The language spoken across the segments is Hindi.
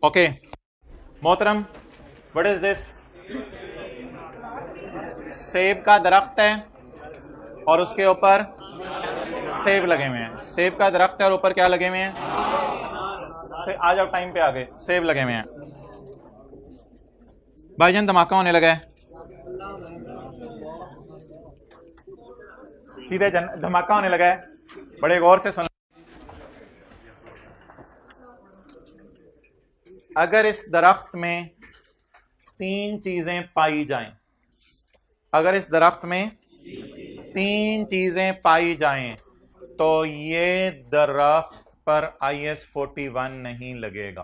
ओके मोहतरम, व्हाट इज दिस? सेब का दरख्त है और उसके ऊपर सेब लगे हुए हैं। सेब का दरख्त है और ऊपर क्या लगे हुए हैं? आ जाओ टाइम पे आगे, सेब लगे हुए हैं। भाईजान धमाका होने लगा है, सीधे धमाका होने लगा है, बड़े गौर से सुन। अगर इस दरख्त में 3 चीजें पाई जाएं, अगर इस दरख्त में 3 चीजें पाई जाएं तो ये दरख्त पर IS 41 नहीं लगेगा।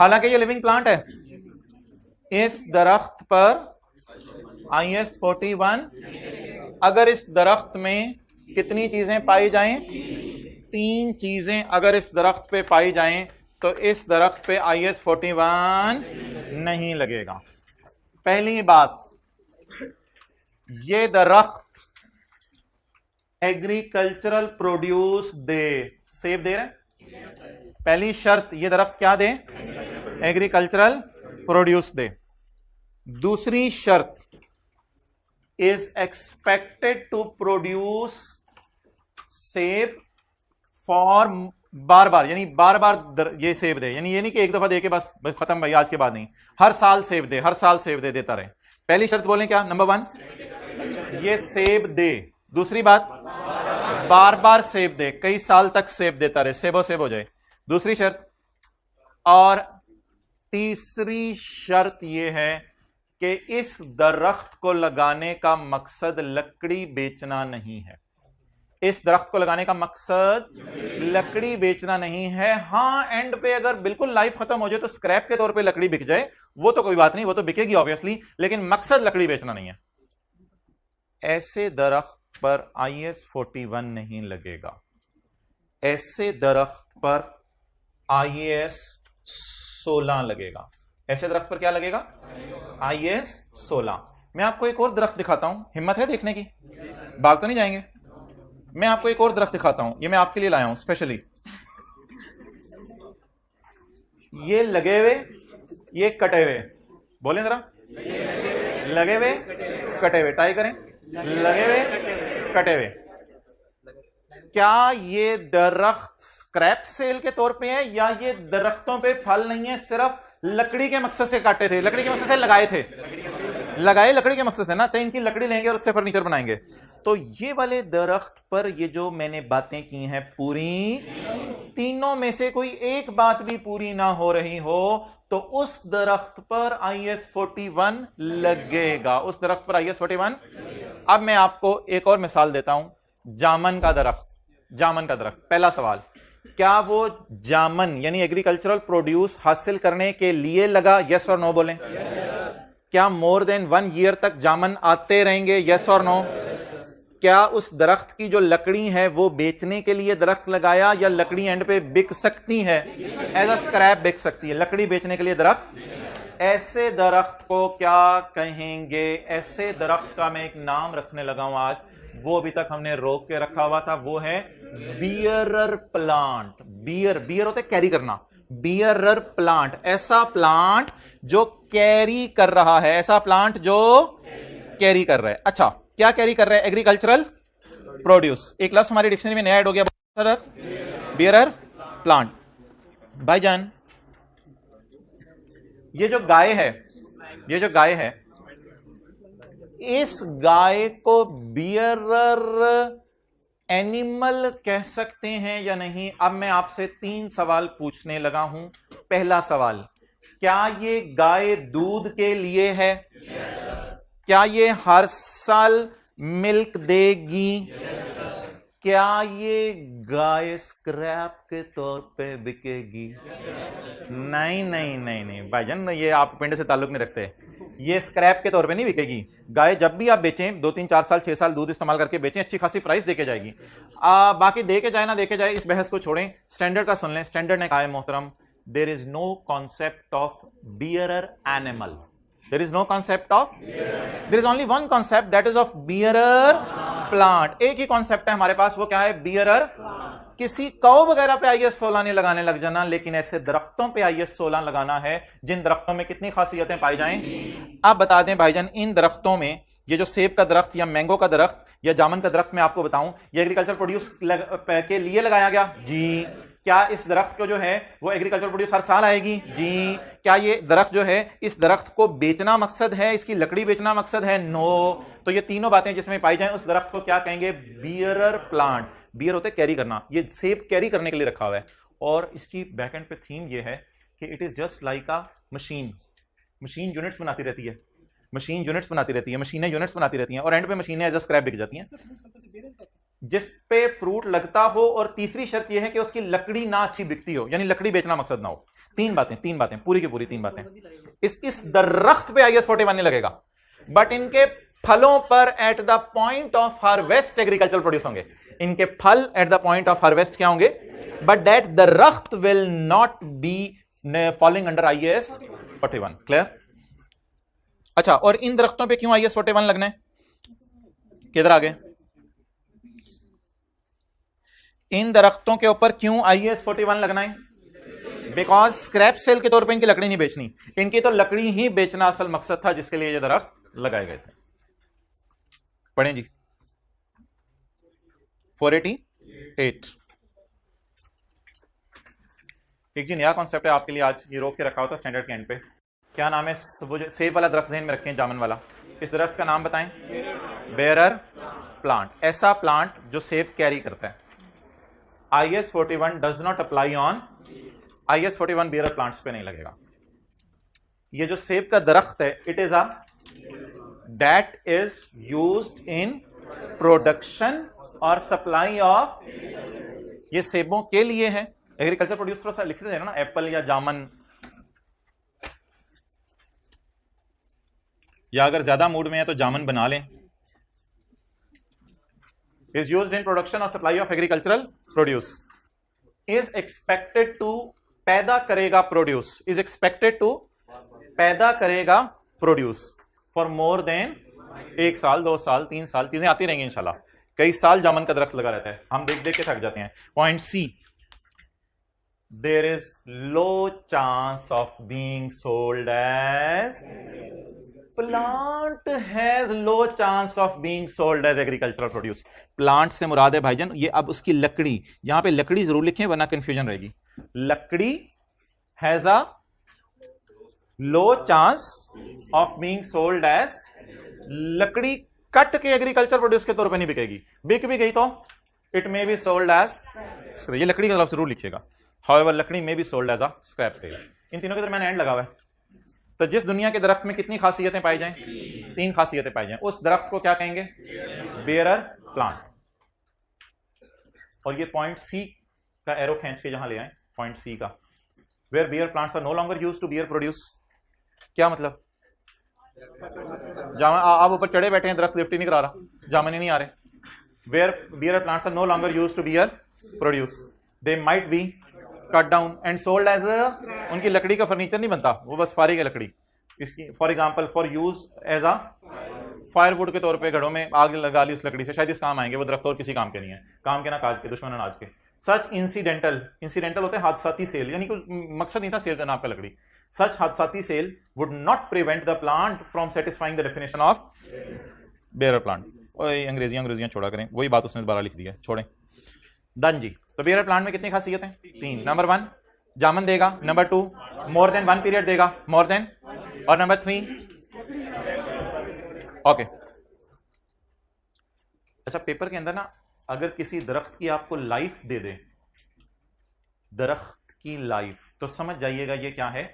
हालांकि ये लिविंग प्लांट है। इस दरख्त पर IS 41, अगर इस दरख्त में कितनी चीजें पाई जाएं? 3 चीजें अगर इस दरख्त पे पाई जाएं तो इस दरख्त पे IS 41 नहीं लगेगा। पहली बात, ये दरख्त एग्रीकल्चरल प्रोड्यूस दे, सेब दे रहे। पहली शर्त, ये दरख्त क्या दे? एग्रीकल्चरल प्रोड्यूस दे। दूसरी शर्त, इज एक्सपेक्टेड टू प्रोड्यूस सेब फॉर बार बार, यानी बार बार ये सेब दे, यानी ये नहीं कि एक दफा दे के बस खत्म भाई आज के बाद नहीं, हर साल सेब दे, हर साल सेब दे, देता रहे। पहली शर्त बोलें क्या? नंबर 1, ये सेब दे। दूसरी बात, बार बार सेब दे, कई साल तक सेब देता रहे, सेबो सेब हो जाए, दूसरी शर्त। और तीसरी शर्त यह है कि इस दरख्त को लगाने का मकसद लकड़ी बेचना नहीं है। इस दरख्त को लगाने का मकसद लकड़ी बेचना नहीं है। हां, एंड पे अगर बिल्कुल लाइफ खत्म हो जाए तो स्क्रैप के तौर पे लकड़ी बिक जाए, वो तो कोई बात नहीं, वो तो बिकेगी ऑब्वियसली, लेकिन मकसद लकड़ी बेचना नहीं है। ऐसे दरख्त पर IS 41 नहीं लगेगा। ऐसे दरख्त पर IS 16 लगेगा। ऐसे दरख्त पर क्या लगेगा? IS 16। मैं आपको एक और दरख्त दिखाता हूं, हिम्मत है देखने की? भाग तो नहीं जाएंगे? मैं आपको एक और दरख्त दिखाता हूं, ये मैं आपके लिए लाया हूं स्पेशली। ये लगे हुए, ये कटे हुए, बोलें जरा, लगे हुए कटे हुए, ट्राई करें, लगे हुए कटे हुए। क्या ये दरख्त स्क्रैप सेल के तौर पे है या ये दरख्तों पे फल नहीं है, सिर्फ लकड़ी के मकसद से काटे थे, लकड़ी के मकसद से लगाए थे, लगाए लकड़ी के मकसद से ना, तो इनकी लकड़ी लेंगे और उससे फर्नीचर बनाएंगे। तो ये वाले दरख्त पर ये जो मैंने बातें की हैं पूरी, तीनों में से कोई एक बात भी पूरी ना हो रही हो तो उस दरख्त पर IS 41 लगेगा। उस दरख्त पर IS 41। अब मैं आपको एक और मिसाल देता हूं, जामन का दरख्त। जामन का दरख्त, पहला सवाल, क्या वो जामन यानी एग्रीकल्चरल प्रोड्यूस हासिल करने के लिए लगा? यस और नो बोलें। क्या मोर देन 1 ईयर तक जामन आते रहेंगे? यस और नो। क्या उस दरख्त की जो लकड़ी है वो बेचने के लिए दरख्त लगाया या लकड़ी एंड पे बिक सकती है? एज अ स्क्रैप बिक सकती है, लकड़ी बेचने के लिए दरख्त। ऐसे दरख्त को क्या कहेंगे? ऐसे दरख्त का मैं एक नाम रखने लगा हूं आज, वो अभी तक हमने रोक के रखा हुआ था, वो है बियरर प्लांट। बियर होता है कैरी करना, बियरर प्लांट, ऐसा प्लांट जो कैरी कर रहा है, ऐसा प्लांट जो कैरी कर रहा है। अच्छा, क्या कैरी कर रहा है? Agricultural produce. एक लफ्ज हमारी डिक्शनरी में नया ऐड हो गया, बियरर प्लांट। भाईजान, ये जो गाय है, ये जो गाय है, इस गाय को बियरर एनिमल कह सकते हैं या नहीं? अब मैं आपसे 3 सवाल पूछने लगा हूं। पहला सवाल, क्या ये गाय दूध के लिए है? क्या ये हर साल मिल्क देगी? क्या ये गाय स्क्रैप के तौर पे बिकेगी? नहीं नहीं नहीं नहीं भाईजान, ये आप पिंड से ताल्लुक नहीं रखते, ये स्क्रैप के तौर पे नहीं बिकेगी। गाय जब भी आप बेचें 2 3 4 साल 6 साल दूध इस्तेमाल करके बेचें, अच्छी खासी प्राइस देके जाएगी। बाकी देके जाए ना देके जाए, इस बहस को छोड़ें, स्टैंडर्ड का सुन लें। स्टैंडर्ड ने कहा है मोहतरम, there is no concept of bearer animal. There is no concept of, there is only one concept, that is of bearer plant. एक ही कॉन्सेप्ट है हमारे पास, वो क्या है? बियरर। किसी कौ वगैरह पे IS 16 नहीं लगाने लग जाना, लेकिन ऐसे दरख्तों पे IS 16 लगाना है जिन दरख्तों में कितनी खासियतें पाई जाएं। आप बता दें भाईजान, इन दरख्तों में ये जो सेब का दरख्त या मैंगो का दरख्त या जामुन का दरख्त मैं आपको बताऊं, ये एग्रीकल्चर प्रोड्यूस के लिए लगाया गया जी। क्या इस दरख्त को जो है वो एग्रीकल्चर प्रोड्यूस हर साल आएगी जी। क्या ये दरख्त जो है, इस दरख्त को बेचना मकसद है, इसकी लकड़ी बेचना मकसद है? नो। तो ये तीनों बातें जिसमें पाई जाएं, उस दरख्त को क्या कहेंगे? Bearer plant. बियर होते कैरी करना, ये सेब कैरी करने के लिए रखा हुआ है। और इसकी बैकएंड पे थीम ये है कि it is just like a machine. Machine units बनाती रहती है, मशीन यूनिट्स बनाती रहती है, मशीनें यूनिट्स बनाती रहती हैं, और एंड पे मशीनें एज अ स्क्रैप बिक जाती हैं जिस पे फ्रूट लगता हो। और तीसरी शर्त यह है कि उसकी लकड़ी ना अच्छी बिकती हो, यानी लकड़ी बेचना मकसद ना हो। तीन बातें पूरी की पूरी 3 बातें। इस दरख्त पे IS 41 नहीं लगेगा, बट इनके फलों पर at the point of harvest agriculture produce होंगे। इनके फल at the point of harvest क्या होंगे? बट दैट दरख्त will not be falling under IS 41। Clear? अच्छा, और इन दरख्तों पे क्यों IS 41 लगना है? किधर आगे? इन दरख्तों के ऊपर क्यों IS 41 लगना है? बिकॉज स्क्रैप सेल के तौर पे इनकी लकड़ी नहीं बेचनी, इनकी तो लकड़ी ही बेचना असल मकसद था जिसके लिए ये दरख्त लगाए गए थे। पढ़ें जी 488। एक जी नया कॉन्सेप्ट है आपके लिए आज, ये रोक के रखा होता स्टैंडर्ड के एंड पे। क्या नाम है? वो जो सेब वाला दरख्त ज़हन में रखें, जामुन वाला, इस दरख्त का नाम बताएं। Bearer plant. ऐसा प्लांट जो सेब कैरी करता है। IS 41 does not apply on, IS 41 bearer plants पे नहीं लगेगा। ये जो सेब का दरख्त है, it is a that is used in production और सप्लाई ऑफ, ये सेबों के लिए है। एग्रीकल्चर प्रोड्यूस थोड़ा सा लिख देना ना, एप्पल या जामन, या अगर ज्यादा मूड में है तो जामन बना लें। इज यूज्ड इन प्रोडक्शन और supply of agricultural produce. Is expected to, पैदा करेगा प्रोड्यूस, इज एक्सपेक्टेड टू, पैदा करेगा प्रोड्यूस फॉर मोर देन 1 साल 2 साल 3 साल, चीजें आती रहेंगी इंशाल्लाह। कई साल जामन का दरख्त लगा रहता है, हम देख देख के थक जाते हैं। Point C, there is low chance of being sold as, plant has low chance of being sold as agricultural produce. Plant से मुराद है भाईजान ये अब उसकी लकड़ी, यहां पे लकड़ी जरूर लिखें वरना कंफ्यूजन रहेगी। लकड़ी has a low chance of being sold as, लकड़ी कट के एग्रीकल्चर प्रोड्यूस के तौर पे नहीं बिकेगी, बिक भी गई तो it may be sold as, ये लकड़ी का जरूर लिखिएगा। हाउएवर लकड़ी may be sold as a scrap sale. इन तीनों के दरमियान एंड लगा हुआ है। तो जिस दुनिया के दरख्त में कितनी खासियतें पाई जाएं? 3 खासियतें पाई जाएं, उस दरख्त को क्या कहेंगे? Bearer plant. और ये पॉइंट सी का एरो खींच के जहां ले आए, पॉइंट सी का, where bear plants are no longer used to bear produce. क्या मतलब? जामन, आप ऊपर चढ़े बैठे हैं, दरख्त लिफ्ट ही नहीं करा रहा, जामन ही नहीं आ रहे। Where bear plants are no longer used to bear produce, they might be cut down and sold as, उनकी लकड़ी का फर्नीचर नहीं बनता, वो बस फारिग है लकड़ी इसकी। For example for use as a firewood के तौर पे घरों में आग लगा ली उस लकड़ी से, शायद इस काम आएंगे वो दरख्त, और किसी काम के नहीं है, काम के ना काज के, दुश्मन अनाज के। सच इंसिडेंटल होते हैं हादसाती सेल, यानी कि मकसद नहीं था सेल का नाम का लकड़ी। सच हादसाती sale would not prevent the plant from satisfying the definition of bearer plant. और अंग्रेजियां छोड़ा करें, वही बात उसने दोबारा लिख दी है, छोड़ें। डन जी। तो बेरर प्लांट में कितनी खासियत है? 3। नंबर 1 जामन देगा, नंबर 2 मोर देन 1 पीरियड देगा, मोर देन, और नंबर 3 ओके। अच्छा, पेपर के अंदर ना अगर किसी दरख्त की आपको लाइफ दे दे, दरख्त की लाइफ, तो समझ जाइएगा ये क्या है।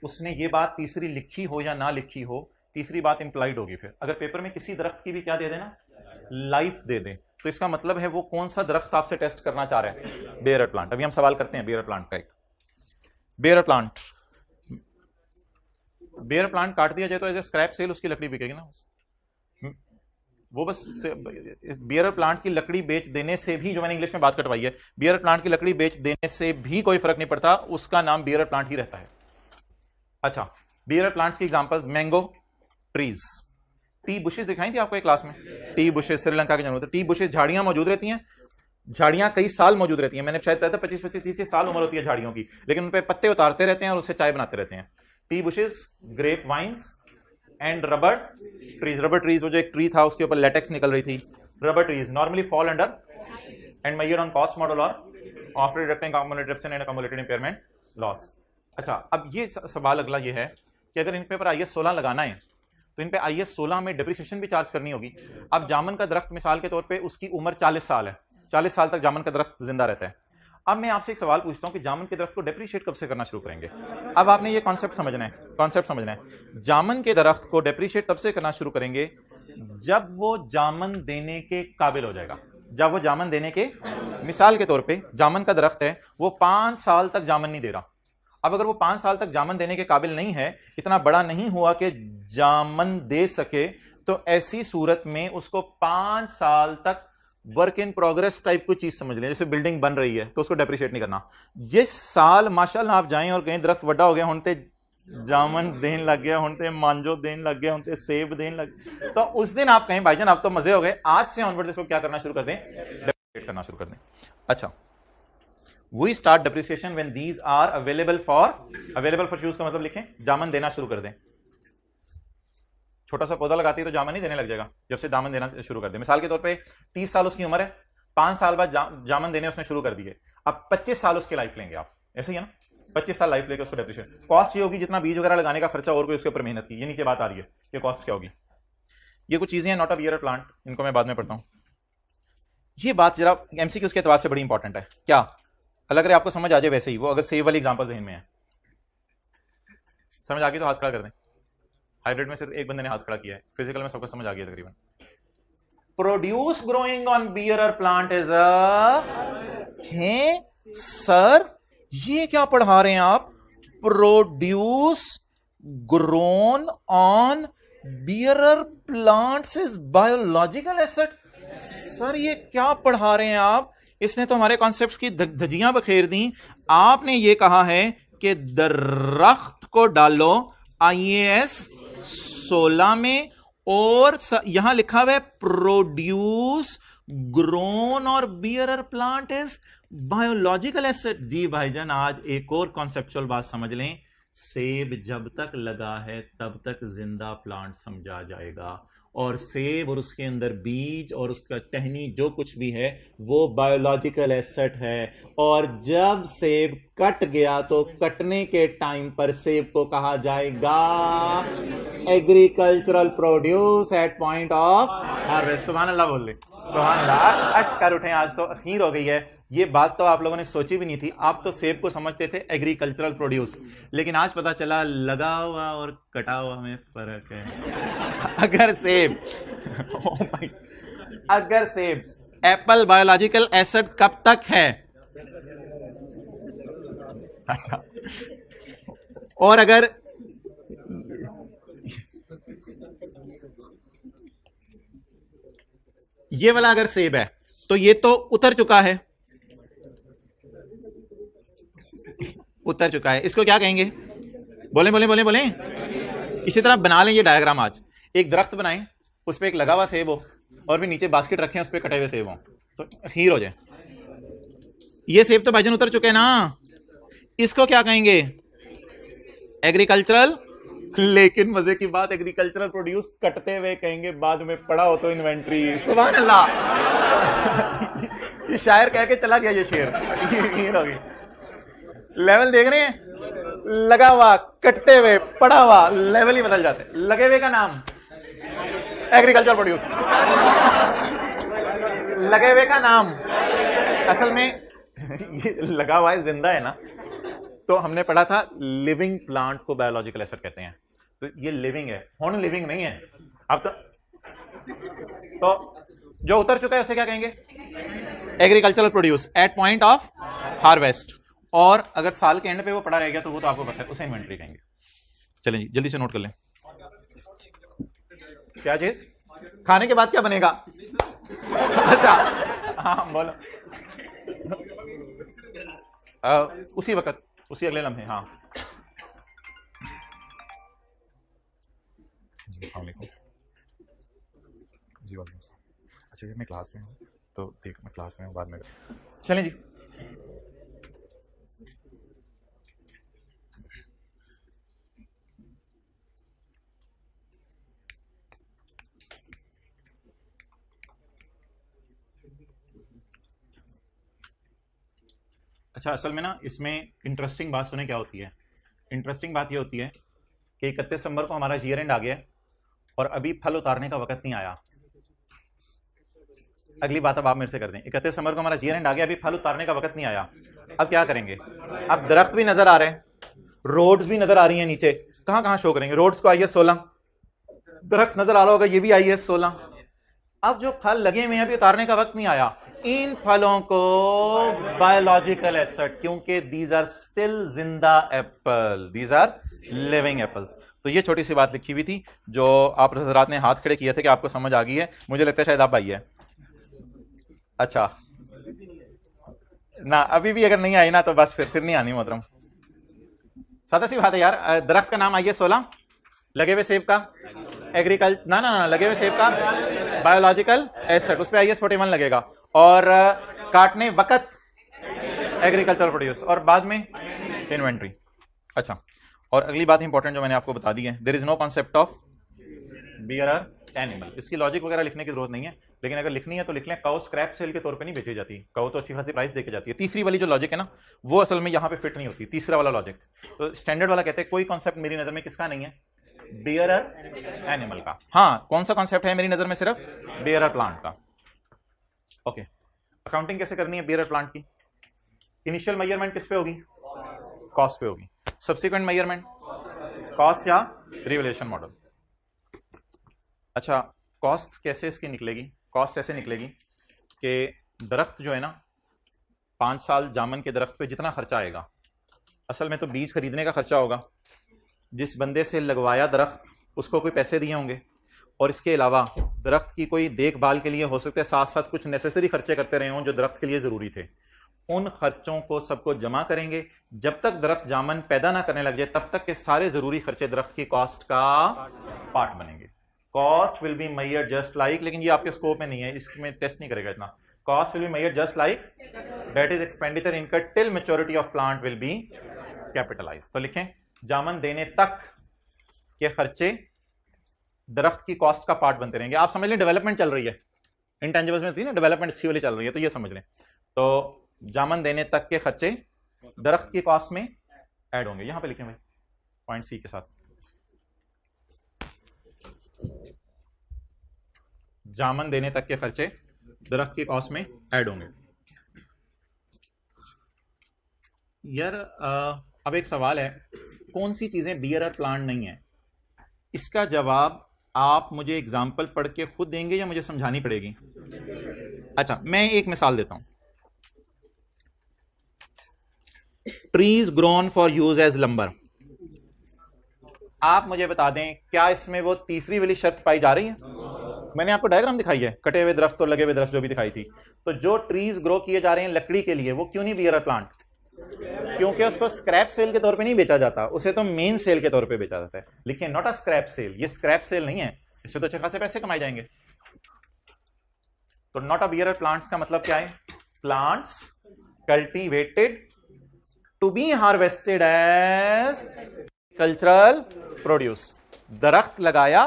उसने ये बात तीसरी लिखी हो या ना लिखी हो, तीसरी बात इंप्लाइड होगी। फिर अगर पेपर में किसी दरख्त की भी क्या दे देना, लाइफ दे दे, तो इसका मतलब है वो कौन सा दरख्त आपसे टेस्ट करना चाह रहे हैं? Bearer plant. अभी हम सवाल करते हैं बेरर प्लांट का। एक बेरर प्लांट, बेरर प्लांट काट दिया जाए तो एज ए स्क्रैप सेल उसकी लकड़ी बिकेगी ना, वो बस बेरर प्लांट की लकड़ी बेच देने से भी, जो मैंने इंग्लिश में बात कटवाई है, बेरर प्लांट की लकड़ी बेच देने से भी कोई फर्क नहीं पड़ता, उसका नाम बेरर प्लांट ही रहता है। अच्छा, बियर प्लांट्स की examples, mango trees, T bushes दिखाई थी आपको एक क्लास में, टी बुशेस श्रीलंका के जन्म, टी बुशेस झाड़ियां मौजूद रहती हैं, झाड़ियां कई साल मौजूद रहती हैं, मैंने शायद बताया था 25-30 साल उम्र होती है झाड़ियों की, लेकिन उन पे पत्ते उतारते रहते हैं और उससे चाय बनाते रहते हैं। Tea bushes, grape vines and rubber trees. Rubber trees वो जो एक ट्री था उसके ऊपर लेटेक्स निकल रही थी। Rubber trees normally fall under and measure on cost model और after deducting cumulative and cumulative impairment loss. अच्छा, अब ये सवाल अगला ये है कि अगर इन पे पर IS 16 लगाना है तो इन पे IS 16 में डिप्रिसिएशन भी चार्ज करनी होगी। अब जामुन का दरख्त मिसाल के तौर पे उसकी उम्र 40 साल है, 40 साल तक जामुन का दरख्त जिंदा रहता है। अब मैं आपसे एक सवाल पूछता हूं कि जामुन के दरख्त को डेप्रिशिएट कब से करना शुरू करेंगे? अब आपने ये कॉन्सेप्ट समझना है, जामुन के दरख्त को डेप्रिशिएट तब से करना शुरू करेंगे जब वो जामुन देने के काबिल हो जाएगा। जब वो जामुन देने के, मिसाल के तौर पे जामुन का दरख्त है, वो 5 साल तक जामुन नहीं दे रहा। अब अगर वो 5 साल तक जामुन देने के काबिल नहीं है, इतना बड़ा नहीं हुआ कि जामुन दे सके, तो ऐसी सूरत में उसको 5 साल तक वर्क इन प्रोग्रेस टाइप की चीज समझ लें। जैसे बिल्डिंग बन रही है तो उसको डेप्रिशिएट नहीं करना। जिस साल माशाल्लाह आप जाएं और कहीं दरख्त बड़ा हो गया, होते जामुन देने लग गया, होते मांजो देने लग गया, होते सेब देने लग, तो उस दिन आप कहें भाईजान आप तो मजे हो गए, आज से ऑनवर्ड इसको क्या करना शुरू कर दें? डेप्रिशिएट करना शुरू कर दें। अच्छा, we start depreciation when these are available for use का मतलब लिखें, जामुन देना शुरू कर दें। छोटा सा पौधा लगाती है तो जामुन नहीं देने लग जाएगा जब से जामुन देना शुरू कर दे। मिसाल के तौर पे 30 साल उसकी उम्र है, 5 साल बाद जामुन देने उसने शुरू कर दिए, अब 25 साल उसकी लाइफ लेंगे आप, ऐसे ही है ना, 25 साल लाइफ लेके उसको डेप्रिशिएट। कॉस्ट ये होगी जितना बीज वगैरह लगाने का खर्चा और कोई उसके ऊपर मेहनत की, ये नीचे बात आ रही है कि कॉस्ट क्या होगी। ये कुछ चीजें हैं नॉट अ बियर प्लांट, इनको मैं बाद में पढ़ता हूं। ये बात जरा MCQ के एतबार से बड़ी इंपॉर्टेंट है। क्या अलग रहे आपको समझ आ जाए वैसे ही, वो अगर सेव वाली एग्जांपल ज़हन में है, समझ आ गई तो हाथ खड़ा कर दें। हाइब्रिड में सिर्फ एक बंदे ने हाथ खड़ा किया है, फिजिकल में सबको समझ आ गया तकरीबन। Produce growing on bear plant is है सर, ये क्या पढ़ा रहे हैं आप? Produce grown on bear plants is biological asset. Sir ये क्या पढ़ा रहे हैं आप? इसने तो हमारे कॉन्सेप्ट्स की धजियां बखेर दी। आपने ये कहा है कि दरख्त को डालो IAS 16 में, और यहां लिखा हुआ है प्रोड्यूस ग्रोन और bearer plant is biological asset. जी भाईजान, आज एक और कॉन्सेप्चुअल बात समझ लें, सेब जब तक लगा है तब तक जिंदा प्लांट समझा जाएगा, और सेब और उसके अंदर बीज और उसका टहनी जो कुछ भी है वो बायोलॉजिकल एसेट है। और जब सेब कट गया तो कटने के टाइम पर सेब को कहा जाएगा agricultural produce at point of harvest. सुभान अल्लाह बोल ले, सुभान अल्लाह। अश कर उठे, आज तो अखीर हो गई है। ये बात तो आप लोगों ने सोची भी नहीं थी। आप तो सेब को समझते थे एग्रीकल्चरल प्रोड्यूस, लेकिन आज पता चला लगा हुआ और कटा हुआ में फर्क है। अगर सेब अगर सेब एप्पल बायोलॉजिकल एसिड कब तक है? अच्छा, और अगर ये वाला अगर सेब है तो ये तो उतर चुका है, उतर चुका है। इसको क्या कहेंगे? बोले बोले बोले बोले। इसी तरह बना लें ये डायग्राम। आज एक दरख्त बनाएं, उस पर एक लगा हुआ सेब हो और भी नीचे बास्केट रखें, उस पर कटे हुए सेब हो, तो खीर हो जाए। ये सेब तो भाईजान उतर चुके हैं ना, इसको क्या कहेंगे? एग्रीकल्चरल। लेकिन मजे की बात, एग्रीकल्चरल प्रोड्यूस कटते हुए कहेंगे, बाद में पड़ा हो तो इन्वेंट्री। सुभान अल्लाह। ये शायर कह के चला गया, ये शेर हो गई। लेवल देख रहे हैं, लगा हुआ, कटते हुए, पड़ा हुआ, लेवल ही बदल जाते। लगे हुए का नाम एग्रीकल्चर प्रोड्यूस, लगे हुए का नाम असल में ये लगा हुआ है, जिंदा है ना। तो हमने पढ़ा था लिविंग प्लांट को बायोलॉजिकल एसेट कहते हैं, तो ये लिविंग है, हुन लिविंग नहीं है। अब तो जो उतर चुका है उसे क्या कहेंगे? Agricultural produce at point of harvest. और अगर साल के एंड पे वो पड़ा रह गया तो वो तो आपको पता है, उसे इन्वेंट्री कहेंगे। चलें जी, जल्दी से नोट कर लें। क्या चीज खाने के बाद क्या बनेगा? अच्छा हाँ बोलो। उसी वक्त, उसी अगले लम्हे। हाँ जी अस्सलाम वालेकुम जी। वालेकुम सलाम। अच्छा जी मैं क्लास में हूँ तो देख मैं क्लास में हूँ बाद में चलें जी। अच्छा असल में ना इसमें इंटरेस्टिंग बात सुने क्या होती है। इंटरेस्टिंग बात ये होती है कि 31 दिसंबर को हमारा ईयर एंड आ गया है और अभी फल उतारने का वक्त नहीं आया। अगली बात अब आप मेरे से कर दें, 31 दिसंबर को हमारा ईयर एंड आ गया, अभी फल उतारने का वक्त नहीं आया। अब क्या करेंगे? अब दरख्त भी नजर आ रहे हैं, रोड्स भी नजर आ रही हैं, नीचे कहां कहां शो करेंगे? रोड्स को IS 16, दरख्त नजर आ रहा होगा ये भी IS 16। अब जो फल लगे हुए हैं अभी उतारने का वक्त नहीं आया, इन फलों को बायोलॉजिकल एसेट, क्योंकि दीज आर स्टिल जिंदा apple, these are living apples. तो ये छोटी सी बात लिखी हुई थी जो आप रात ने हाथ खड़े किए थे कि आपको समझ आ गई है। मुझे लगता है शायद आप आई है। अच्छा ना, अभी भी अगर नहीं आई ना तो बस फिर नहीं आनी मोहतरम। सादा सी बात है यार। दरख्त का नाम IS 16, लगे हुए सेब का एग्रीकल्चर, ना लगे हुए सेब का बायोलॉजिकल एसेट, उस पर IS 41 लगेगा, और काटने वक्त एग्रीकल्चर प्रोड्यूस, और बाद में इन्वेंट्री। अच्छा, और अगली बात इंपॉर्टेंट जो मैंने आपको बता दी है, there is no concept of bearer animal. इसकी लॉजिक वगैरह लिखने की जरूरत नहीं है, लेकिन अगर लिखनी है तो लिख लें। काउ स्क्रैप सेल के तौर पे नहीं बेची जाती, काउ तो अच्छी खासी प्राइस देके जाती है। तीसरी वाली जो लॉजिक है ना वो असल में यहाँ पे फिट नहीं होती, तीसरा वाला लॉजिक। तो स्टैंडर्ड वाला कहते हैं कोई कॉन्सेप्ट मेरी नजर में किसका नहीं है? बियरर एनिमल का। हाँ, कौन सा कॉन्सेप्ट है मेरी नजर में? सिर्फ बियरर प्लांट का। ओके, अकाउंटिंग कैसे करनी है बियरर प्लांट की? इनिशियल मेजरमेंट किस पे होगी? कॉस्ट पे होगी। सब्सिक्वेंट मेजरमेंट कॉस्ट या रिवैल्यूएशन मॉडल। अच्छा, कॉस्ट कैसे इसकी निकलेगी? कॉस्ट ऐसे निकलेगी कि दरख्त जो है ना, 5 साल जामन के दरख्त पे जितना खर्चा आएगा, असल में तो बीज खरीदने का खर्चा होगा, जिस बंदे से लगवाया दरख्त उसको कोई पैसे दिए होंगे, और इसके अलावा दरख्त की कोई देखभाल के लिए हो सकते हैं साथ साथ कुछ नेसेसरी खर्चे करते रहे हों जो दरख्त के लिए जरूरी थे। उन खर्चों को सबको जमा करेंगे। जब तक दरख्त जामन पैदा ना करने लग जाए तब तक के सारे जरूरी खर्चे दरख्त की कॉस्ट का पार्ट बनेंगे। Cost will be measured just like, लेकिन ये आपके स्कोप में नहीं है, इसमें टेस्ट नहीं करेगा इतना। Cost will be measured just like that is expenditure incurred till maturity of plant will be capitalised. तो लिखें, जामन देने तक के खर्चे दरख्त की कॉस्ट का पार्ट बनते रहेंगे। आप समझ लें डेवलपमेंट चल रही है, इंटेंजिबल्स में थी ना, डेवलपमेंट अच्छी वाली चल रही है, तो ये समझ लें। तो जामन देने तक के खर्चे दरख्त की कॉस्ट में ऐड होंगे। यहां पे लिखें भाई पॉइंट C के साथ, जामन देने तक के खर्चे दरख्त की कॉस्ट में ऐड होंगे। यार अब एक सवाल है, कौन सी चीजें बियरर प्लांट नहीं है? इसका जवाब आप मुझे एग्जाम्पल पढ़ के खुद देंगे या मुझे समझानी पड़ेगी? अच्छा, मैं एक मिसाल देता हूं। Trees grown for use as lumber. आप मुझे बता दें क्या इसमें वो तीसरी वाली शर्त पाई जा रही है? मैंने आपको डायग्राम दिखाई है, कटे हुए दरख्त और लगे हुए दरख्त जो भी दिखाई थी। तो जो ट्रीज ग्रो किए जा रहे हैं लकड़ी के लिए, वो क्यों नहीं बियरर प्लांट? क्योंकि उसको स्क्रैप सेल के तौर पे नहीं बेचा जाता, उसे तो मेन सेल के तौर पे बेचा जाता है। लिखिए, नॉट अ स्क्रैप सेल। ये स्क्रैप सेल नहीं है, इससे तो अच्छे खासे पैसे कमाए जाएंगे। तो नॉट अ बियरर प्लांट्स का मतलब क्या है? Plants cultivated to be harvested as cultural produce. दरख्त लगाया,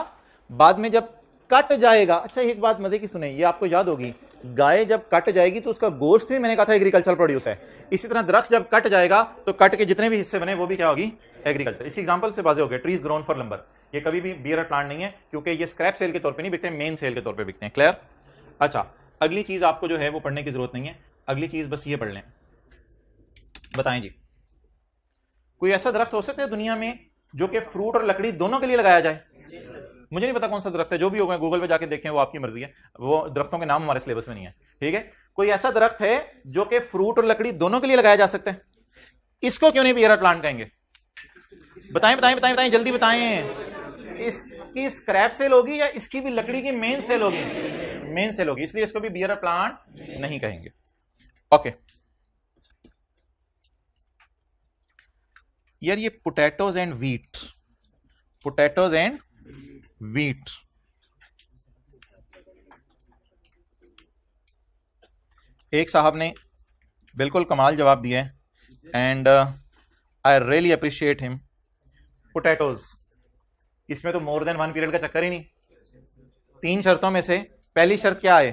बाद में जब कट जाएगा। अच्छा, एक बात मजे की सुने, ये आपको याद होगी, गाय जब कट जाएगी तो उसका गोश्त भी मैंने कहा था एग्रीकल्चर प्रोड्यूस है। इसी तरह दरख्त जब कट जाएगा तो कट के जितने भी हिस्से बने वो भी क्या होगी? एग्रीकल्चर। इसी एग्जांपल से बाजे हो गए, ट्रीज ग्रोन फॉर लंबर। ये कभी भी बियरर प्लांट नहीं है, क्योंकि ये स्क्रैप सेल के तौर पे नहीं बिकते, मेन सेल के तौर पे बिकते हैं। क्लियर? अच्छा, अगली चीज आपको जो है वो पढ़ने की जरूरत नहीं है। अगली चीज बस ये पढ़ लें। बताएं जी, कोई ऐसा दरख्त हो सकता है दुनिया में जो कि फ्रूट और लकड़ी दोनों के लिए लगाया जाए? मुझे नहीं पता कौन सा दरख्त है, जो भी होगा गूगल पे जाके देखें, वो आपकी मर्जी है। वो दरख्तों के नाम हमारे सिलेबस में नहीं है, ठीक है? कोई ऐसा दरख्त है जो कि फ्रूट और लकड़ी दोनों के लिए लगाया जा सकता है, इसको क्यों नहीं बियरर प्लांट कहेंगे? बताएं बताएं बताएं बताएं, जल्दी बताएं। इसकी स्क्रैप सेल होगी या इसकी भी लकड़ी की मेन सेल होगी? मेन सेल होगी, इसलिए इसको भी बियरर प्लांट नहीं कहेंगे। ओके यार, ये potatoes and wheat, potatoes and wheat. एक साहब ने बिल्कुल कमाल जवाब दिया है and I really appreciate him. Potatoes, इसमें तो मोर देन 1 पीरियड का चक्कर ही नहीं. 3 शर्तों में से पहली शर्त क्या है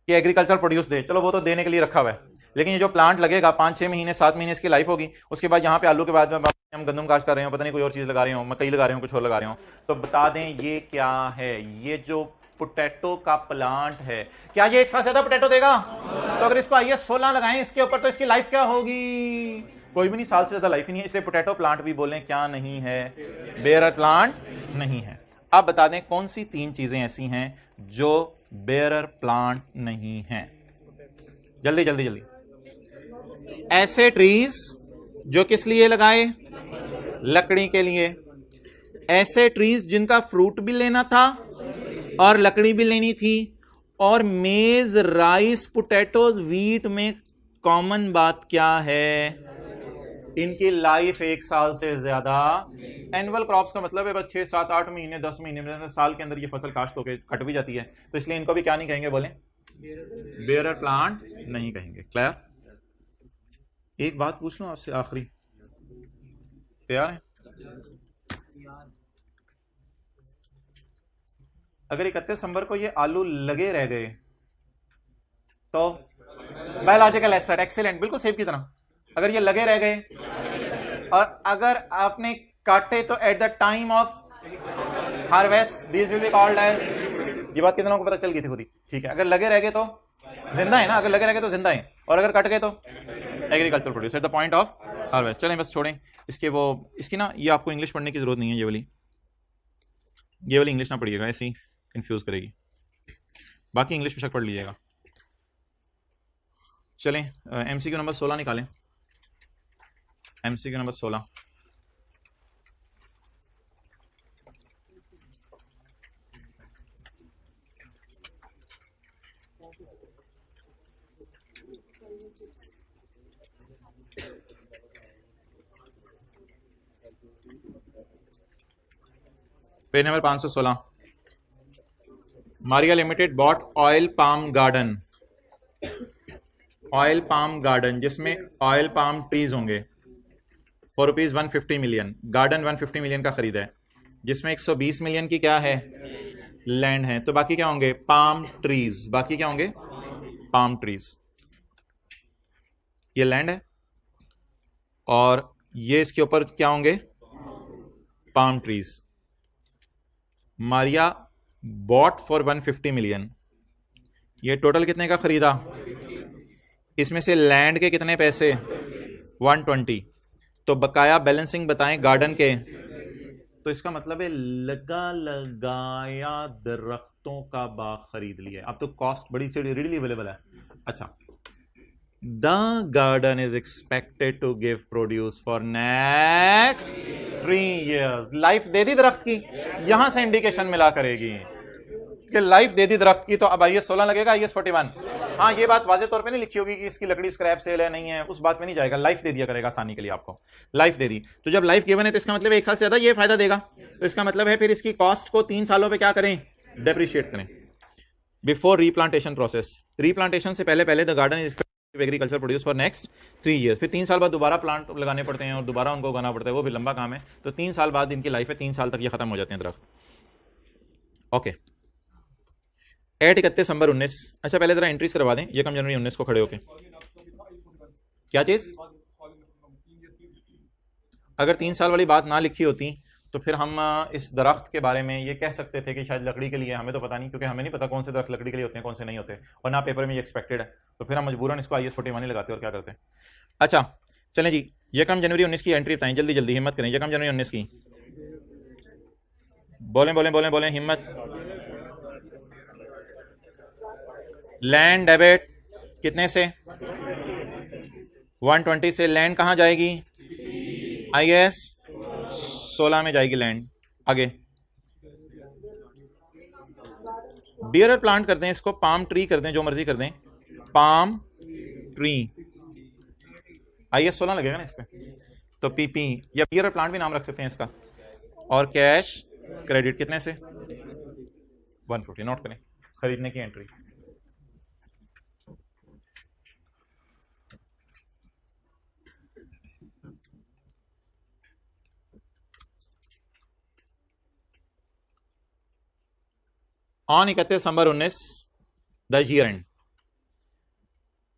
कि एग्रीकल्चर प्रोड्यूस दे. चलो वो तो देने के लिए रखा हुआ है, लेकिन ये जो प्लांट लगेगा 5-6 महीने 7 महीने इसकी लाइफ होगी. उसके बाद यहाँ पे आलू के बाद में हम गंदम काश्त कर रहे हो, पता नहीं कोई और चीज लगा रहे हो, मकई लगा रहे हो, कुछ और लगा रहे हो. तो बता दें ये क्या है. ये जो पोटैटो का प्लांट है, क्या ये एक साथ ज्यादा पोटैटो देगा? तो अगर इसको आइए 16 लगाएं इसके ऊपर, तो इसकी लाइफ क्या होगी? कोई भी नहीं, साल से ज्यादा लाइफ ही नहीं है. इसलिए पोटैटो प्लांट भी बोलें क्या नहीं है? बेयर प्लांट नहीं है. अब बता दें कौन सी 3 चीजें ऐसी हैं जो बेयर प्लांट नहीं है. जल्दी जल्दी जल्दी. ऐसे ट्रीज जो किस लिए लगाए? लकड़ी के लिए. ऐसे ट्रीज जिनका फ्रूट भी लेना था और लकड़ी भी लेनी थी. और मेज, राइस, पोटैटोज, व्हीट में कॉमन बात क्या है? इनकी लाइफ 1 साल से ज्यादा. एनुअल क्रॉप्स का मतलब है बस 6, 7, 8 महीने, 10 महीने, साल के अंदर ये फसल काश्त होकर कट भी जाती है. तो इसलिए इनको भी क्या नहीं कहेंगे? बोले बेयर प्लांट नहीं कहेंगे. क्लियर? एक बात पूछ लूं आपसे आखिरी, तैयार है? अगर 31 दिसंबर को ये आलू लगे रह गए तो बायोलॉजिकल एसेट, एक्सीलेंट, बिल्कुल सेब की तरह. अगर ये लगे रह गए और अगर आपने काटे तो at the time of harvest this will be called as. ये बात कितनों को पता चल गई थी खुद ही? ठीक है. अगर लगे रह गए तो जिंदा है ना, अगर लगे रह गए तो जिंदा है, और अगर कट गए तो agriculture produce at the point of harvest. चलें बस छोड़ें इसके. वो इसकी ना, ये आपको इंग्लिश पढ़ने की जरूरत नहीं है. ये वाली इंग्लिश ना पढ़िएगा, ऐसे ही कंफ्यूज करेगी. बाकी इंग्लिश बेशक पढ़ लीजिएगा. चलें एमसीक्यू नंबर 16 निकालें. MCQ number 16. Page number 516. Maria limited bot oil palm garden. Oil palm garden जिसमें ऑयल पाम ट्रीज होंगे for rupees 150 million. Garden 150 million का खरीदा है, जिसमें 120 मिलियन की क्या है? लैंड है. तो बाकी क्या होंगे? Palm trees. बाकी क्या होंगे? Palm trees. ये लैंड है और ये इसके ऊपर क्या होंगे? Palm trees. Maria bought for 150 million. ये टोटल कितने का खरीदा? इसमें से लैंड के कितने पैसे? 120. तो बकाया बैलेंसिंग बताएं गार्डन के. तो इसका मतलब है लगा लगाया दरख्तों का बाग खरीद लिया. अब तो कॉस्ट बड़ी से रेडीली अवेलेबल है. अच्छा. The garden is expected to give produce for next 3 years. Life दे दी दरख्त की, यहां से इंडिकेशन मिला करेगी कि लाइफ दे दी दरख्त की. तो अब IS 16 लगेगा, IS 41. हाँ, ये बात वाजे तौर पे नहीं लिखी होगी कि इसकी लकड़ी स्क्रैप सेल है, नहीं है, उस बात में नहीं जाएगा. लाइफ दे दिया करेगा आसानी के लिए. आपको लाइफ दे दी, तो जब लाइफ गिवन है तो इसका मतलब 1 साल से ज्यादा ये फायदा देगा. तो इसका मतलब है फिर इसकी कॉस्ट को 3 सालों पे क्या करें? डेप्रिशिएट करें. Before replantation process. रीप्लांटेशन से पहले the garden is agriculture produce for next 3 years. फिर 3 साल बाद दोबारा प्लांट लगाने पड़ते हैं और दोबारा उनको उगाना पड़ता है, वो भी लंबा काम है. तो 3 साल बाद इनकी लाइफ है, 3 साल तक ये खत्म हो जाते हैं दरख्त. ओके. 31 दिसंबर 19. अच्छा पहले जरा एंट्रीज करवा दें 1 जनवरी 19 को खड़े होके. क्या चीज? अगर 3 साल वाली बात ना लिखी होती तो फिर हम इस दरख्त के बारे में ये कह सकते थे कि शायद लकड़ी के लिए. हमें तो पता नहीं, क्योंकि हमें नहीं पता कौन से दरख्त लकड़ी के लिए होते हैं, कौन से नहीं होते, और ना पेपर में ये एक्सपेक्टेड है. तो फिर हम मजबूरन इसको IS 41 लगाते और क्या करते. अच्छा चलें जी, 1 जनवरी 19 की एंट्री बताएं. जल्दी जल्दी हिम्मत करें. 1 जनवरी 19 की बोलें बोलें बोलें बोलें, हिम्मत. लैंड डेबिट कितने से? 120 से. लैंड कहां जाएगी? IS 16 में जाएगी लैंड. आगे बियर प्लांट कर दें, इसको पाम ट्री कर दें, जो मर्जी कर दें, पाम ट्री. IS 16 लगेगा ना इस पे. तो PP या बियर प्लांट भी नाम रख सकते हैं इसका. और कैश क्रेडिट कितने से? 150 नोट करें, खरीदने की entry. On 31 December 19 the year end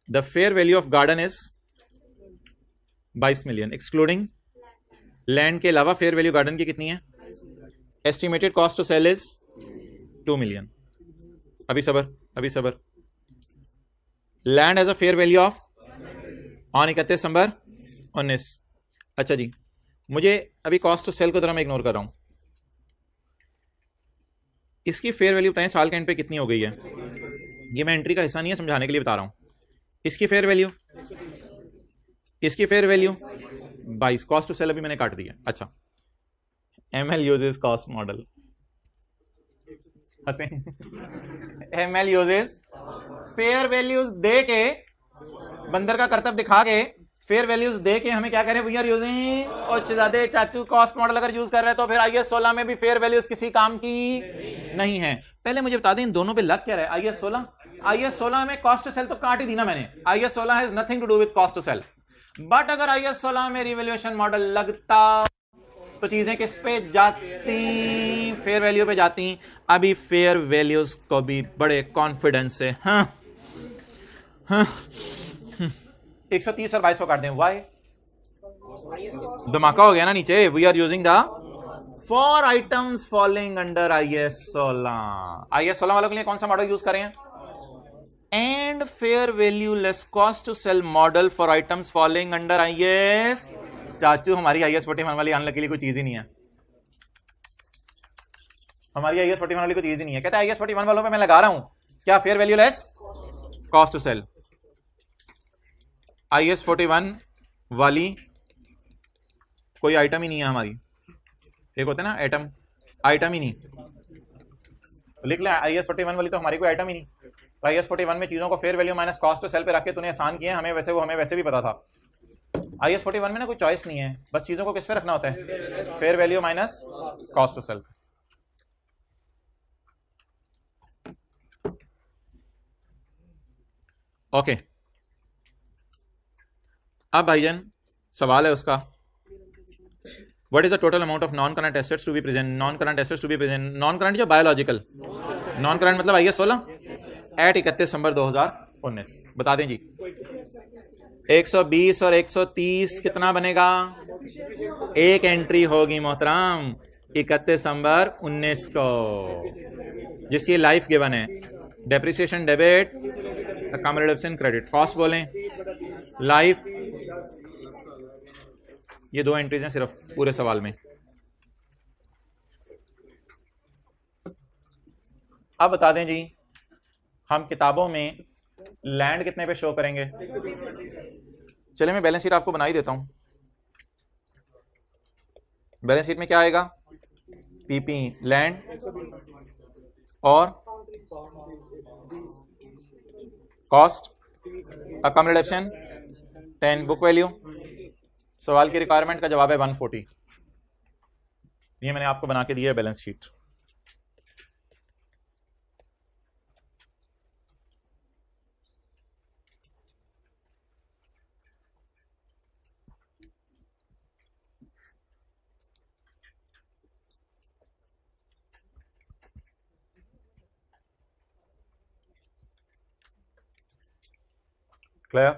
the fair value of garden is 22 million excluding land के अलावा फेयर वैल्यू गार्डन की कितनी है? Estimated cost to sell is 2 million. अभी सबर land as a fair value of on 31 December 19। अच्छा जी, मुझे अभी कॉस्ट टू सेल को जरा मैं इग्नोर कर रहा हूं, इसकी फेयर वैल्यू बताएं साल के एंड पे कितनी हो गई है। ये मैं एंट्री का हिस्सा नहीं है, समझाने के लिए बता रहा हूं। इसकी fair value 22, cost to sell अभी मैंने काट दिया। अच्छा, ML यूजेस कॉस्ट मॉडल, हंसे ML यूजेस फेयर वैल्यूज दे के, बंदर का करतब दिखा के फेयर वैल्यूज दे के हमें क्या करें, वी आर यूजिंग। और शहजादे चाचू कॉस्ट मॉडल अगर यूज कर रहे हैं तो फिर IAS 16 में भी फेयर वैल्यूज किसी काम की नहीं है। पहले मुझे बता दें इन दोनों पे लग क्या रहा है। IAS 16 में कॉस्ट टू सेल तो काट ही दी ना मैंने। IAS 16 has nothing to do with cost to sell, but अगर IAS 16 में रिवैल्यूएशन मॉडल लगता तो चीजें किस पे जाती? फेयर वैल्यू पे जाती। अभी फेयर वैल्यूज को भी बड़े कॉन्फिडेंस से 130 और 22 को काट दें। वाई? धमाका हो गया ना नीचे। We are using the for items falling under IAS 16। IAS 16 वालों के लिए कौन सा मॉडल यूज करें? And fair value less cost to sell model for items falling under IAS। चाचू हमारी IAS 41 वाली अनलकीली कोई चीज ही नहीं है। हमारी IAS 41 वाली कोई चीज ही नहीं है। कहता है IAS 41 वालों पे मैं लगा रहा हूं क्या fair value less cost to sell. IAS 41 वाली कोई आइटम ही नहीं है हमारी। एक होता है ना एटम, आइटम ही नहीं। तो लिख ले IAS 41 वाली तो हमारी कोई आइटम ही नहीं। तो IAS 41 में चीजों को fair value minus cost to sell पे रख के तूने आसान किए, हमें वैसे भी पता था। IAS 41 में ना कोई चॉइस नहीं है, बस चीजों को किस पे रखना होता है? Fair value minus cost to sell. Okay, अब भाईजान सवाल है उसका, what is the total amount of non current assets to be present. Non current assets to be present, non current जो बायोलॉजिकल, नॉन करंट मतलब IAS 16 एट 31 दिसंबर 2019। बता दें जी। 120 और 130 कितना बनेगा? एक एंट्री होगी मोहतरम 31 दिसंबर 19 को, जिसकी लाइफ गिवन है। Depreciation debit, accommodation credit. Cost बोलें, लाइफ, ये दो एंट्रीज हैं सिर्फ पूरे सवाल में। अब बता दें जी, हम किताबों में लैंड कितने पे शो करेंगे? चलिए मैं बैलेंस शीट आपको बना ही देता हूं। बैलेंस शीट में क्या आएगा? PP लैंड और कॉस्ट, अकामोडेशन 10, बुक वैल्यू। सवाल की रिक्वायरमेंट का जवाब है 140। ये मैंने आपको बना के दिया है बैलेंस शीट। क्लियर?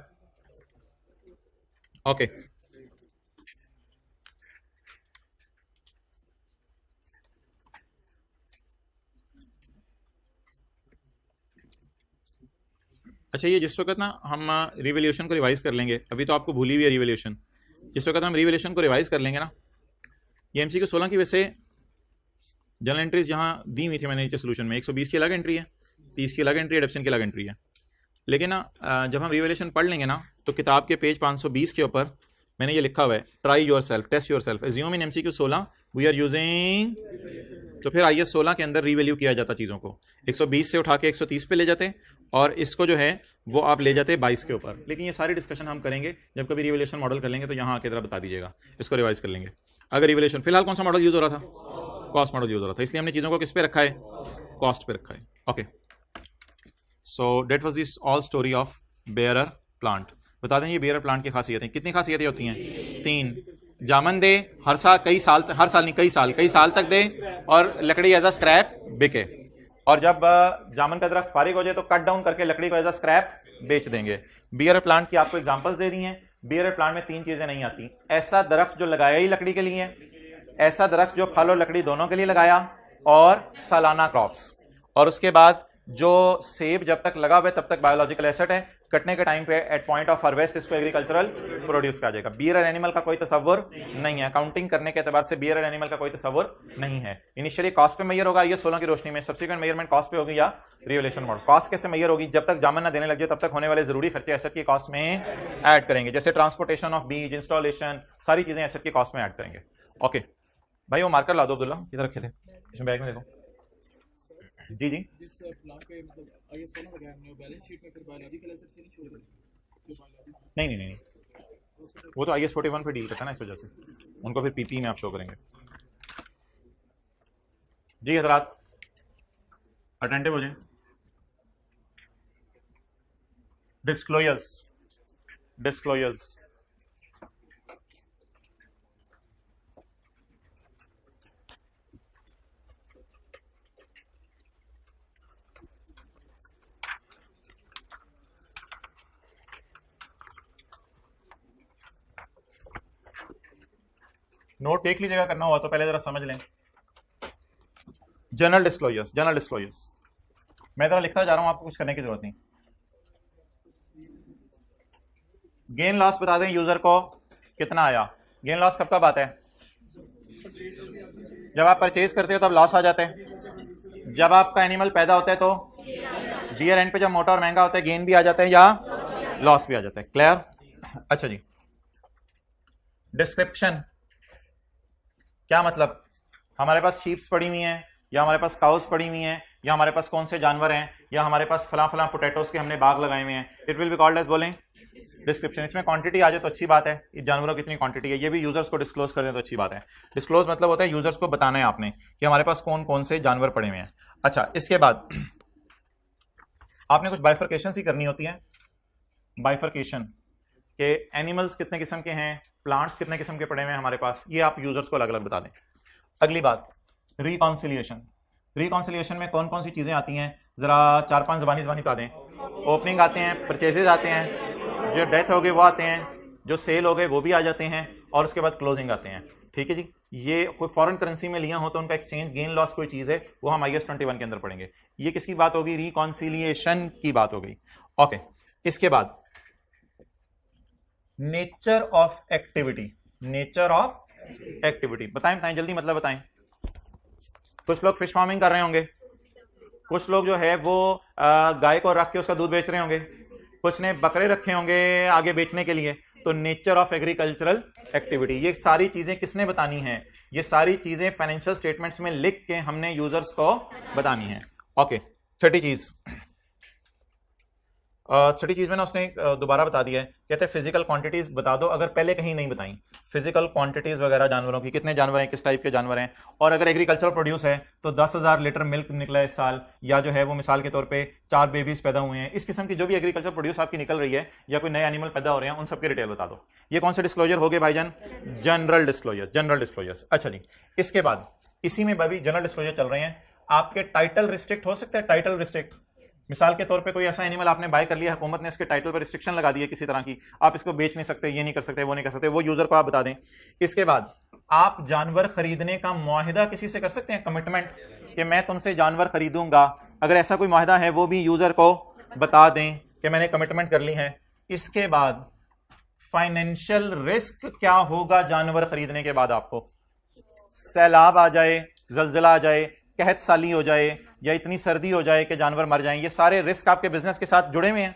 ओके, अच्छा ये जिस वक्त ना हम रिवैल्यूएशन को रिवाइज कर लेंगे, अभी तो आपको भूली हुई है रिवैल्यूएशन, जिस वक्त हम रिवैल्यूएशन को रिवाइज कर लेंगे ना, ये MCQ 16 की वैसे जनरल एंट्रीज जहाँ दी हुई थी मैंने नीचे सोल्यूशन में, 120 की अलग एंट्री है, 30 की अलग एंट्री है, एडप्शन की अलग एंट्री है। लेकिन ना जब हम रिवैल्यूएशन पढ़ लेंगे ना, तो किताब के पेज 520 के ऊपर मैंने ये लिखा हुआ है, try your self, test your self, assume in MCQ 16 we are using. तो फिर IAS 16 के अंदर रिवैल्यू किया जाता चीज़ों को, 120 से उठा के 130 पे ले जाते, और इसको जो है वो आप ले जाते 22 के ऊपर। लेकिन ये सारी डिस्कशन हम करेंगे जब कभी रिवैल्यूएशन मॉडल कर लेंगे, तो यहाँ आके जरा बता दीजिएगा, इसको रिवाइज कर लेंगे। अगर रिवैल्यूएशन फिलहाल कौन सा मॉडल यूज़ हो रहा था? कॉस्ट मॉडल यूज़ हो रहा था, इसलिए हमने चीज़ों को किस पे रखा है? कॉस्ट पे रखा है। Okay, so that was this all story of bearer plant. बता दें ये बेयरर प्लांट की खासियतें, कितनी खासियतें होती हैं? 3। जामन दे हर साल, कई साल नहीं, कई साल तक दे, और लकड़ी एज अ स्क्रैप बिके। और जब जामन का दरख्त फारिग हो जाए तो कट डाउन करके लकड़ी को एज अ स्क्रैप बेच देंगे। बेयरर प्लांट की आपको एग्जांपल्स दे दी हैं। बेयरर प्लांट में 3 चीजें नहीं आती। ऐसा दरख्त जो लगाया ही लकड़ी के लिए, ऐसा दरख्त जो फल और लकड़ी दोनों के लिए लगाया, और सालाना क्रॉप्स। और उसके बाद जो सेब जब तक लगा हुआ है तब तक बायोलॉजिकल एसेट है, कटने के टाइम पे एट पॉइंट ऑफ हार्वेस्ट इसको एग्रीकल्चरल प्रोड्यूस कहा जाएगा। बियरर एनिमल का कोई तस्वर नहीं है, काउंटिंग करने के एतबार से बियरर एनिमल का कोई तस्वर नहीं है। इनिशियली कॉस्ट पे मेजर होगा ये 16 की रोशनी में, सब्सिक्वेंट मेजरमेंट कॉस्ट पे होगी या रिवोल्यूशन मॉडल। कॉस्ट कैसे मेजर होगी? जब तक जामन ना देने लग जाए तब तक होने वाले जरूरी खर्चे एसेट की कॉस्ट में ऐड करेंगे, जैसे ट्रांसपोर्टेशन ऑफ बीज, इंस्टॉलेशन, सारी चीजें एसेट की कॉस्ट में ऐड करेंगे। ओके भाई, वो मार्कर ला दो अब्दुल्ला, किधर रखे थे? इसमें बैग में देखो। जी जी, जिस प्लान पे मतलब आईएस 16 लगाया हमने, बैलेंस शीट में फिर बायोलॉजिकल एसेट से नहीं छोड़ देंगे? नहीं, वो तो IS 41 पे डील करता है ना, इस वजह से उनको फिर पीपी में आप शो करेंगे। जी हजरात, अटेंटिव हो जाए। डिस्क्लोजर्स नोट टेक लीजिएगा, करना हुआ तो पहले जरा समझ लें। जनरल डिस्क्लोजर्स मैं जरा लिखता जा रहा हूं, आपको कुछ करने की जरूरत नहीं। गेन लॉस बता दें यूजर को कितना आया। गेन लॉस कब कब आता है? जब आप परचेज करते हो तब लॉस आ जाता है, जब आपका एनिमल पैदा होता है तो जीयर एंड पे जब मोटा और महंगा होता है गेन भी आ जाता है या लॉस भी आ जाता है। क्लियर? अच्छा जी, डिस्क्रिप्शन क्या मतलब? हमारे पास शीप्स पड़ी हुई हैं, या हमारे पास काउस पड़ी हुई हैं, या हमारे पास कौन से जानवर हैं, या हमारे पास फला फला पोटैटोस के हमने बाग लगाए हुए हैं। It will be called as, बोलें, डिस्क्रिप्शन। इसमें क्वांटिटी आ जाए तो अच्छी बात है, इस जानवरों की कितनी क्वांटिटी है, ये भी यूजर्स को डिस्क्लोज कर दें तो अच्छी बात है। डिस्क्लोज मतलब होता है यूजर्स को बताना है आपने कि हमारे पास कौन कौन से जानवर पड़े हुए हैं। अच्छा, इसके बाद आपने कुछ बाइफर्केशन ही करनी होती है। बाइफर्केशन के एनिमल्स कितने किस्म के हैं, प्लांट्स कितने किस्म के पड़े हुए हैं हमारे पास, ये आप यूजर्स को अलग अलग बता दें। अगली बात, रिकॉन्सिलिएशन में कौन कौन सी चीजें आती हैं, जरा 4-5 जबानी बता दें। ओपनिंग आते हैं, परचेजेज आते हैं, जो डेथ हो गए वो आते हैं, जो सेल हो गए वो भी आ जाते हैं, और उसके बाद क्लोजिंग आते हैं। ठीक है जी, ये कोई फॉरेन करेंसी में लिया हो तो उनका एक्सचेंज गेन लॉस कोई चीज है वो हम IS 21 के अंदर पढ़ेंगे। ये किसकी बात होगी? रिकॉन्सिलिएशन की बात हो गई। ओके, इसके बाद नेचर ऑफ एक्टिविटी बताएं जल्दी, मतलब बताएं। कुछ लोग फिश फार्मिंग कर रहे होंगे, कुछ लोग जो है वो गाय को रख के उसका दूध बेच रहे होंगे, कुछ ने बकरे रखे होंगे आगे बेचने के लिए। तो नेचर ऑफ एग्रीकल्चरल एक्टिविटी, ये सारी चीजें किसने बतानी है? ये सारी चीजें फाइनेंशियल स्टेटमेंट्स में लिख के हमने यूजर्स को बतानी है। ओके, छठी चीज में ना उसने दोबारा बता दिया है, कहते हैं फिजिकल क्वांटिटीज बता दो, अगर पहले कहीं नहीं बताई फिजिकल क्वांटिटीज वगैरह जानवरों की, कितने जानवर हैं, किस टाइप के जानवर हैं, और अगर एग्रीकल्चर प्रोड्यूस है तो 10,000 लीटर मिल्क निकला है इस साल, या जो है वो मिसाल के तौर पे 4 बेबीज पैदा हुए हैं, इस किस्म की जो भी एग्रीकल्चर प्रोड्यूस आपकी निकल रही है, या कोई नए एनिमल पैदा हो रहे हैं, उन सबकी डिटेल बता दो। ये कौन से डिस्क्लोजर हो गए भाईजान? General disclosures. अच्छा जी, इसके बाद इसी में भी जनरल डिस्क्लोजर चल रहे हैं। आपके टाइटल रिस्ट्रिक्ट हो सकते हैं, टाइटल रिस्ट्रिक्ट, मिसाल के तौर पे कोई ऐसा एनिमल आपने बाय कर लिया, हुकूमत ने इसके टाइटल पर रिस्ट्रिक्शन लगा दी है किसी तरह की, आप इसको बेच नहीं सकते, ये नहीं कर सकते, वो नहीं कर सकते, वो यूजर को आप बता दें। इसके बाद आप जानवर खरीदने का मुआहिदा किसी से कर सकते हैं, कमिटमेंट, कि मैं तुमसे जानवर खरीदूंगा, अगर ऐसा कोई मुआहिदा है वो भी यूजर को बता दें कि मैंने कमिटमेंट कर ली है। इसके बाद फाइनेंशियल रिस्क क्या होगा जानवर खरीदने के बाद? आपको सैलाब आ जाए, जलजला आ जाए, कहत साली हो जाए, या इतनी सर्दी हो जाए कि जानवर मर जाएं, ये सारे रिस्क आपके बिजनेस के साथ जुड़े हुए हैं।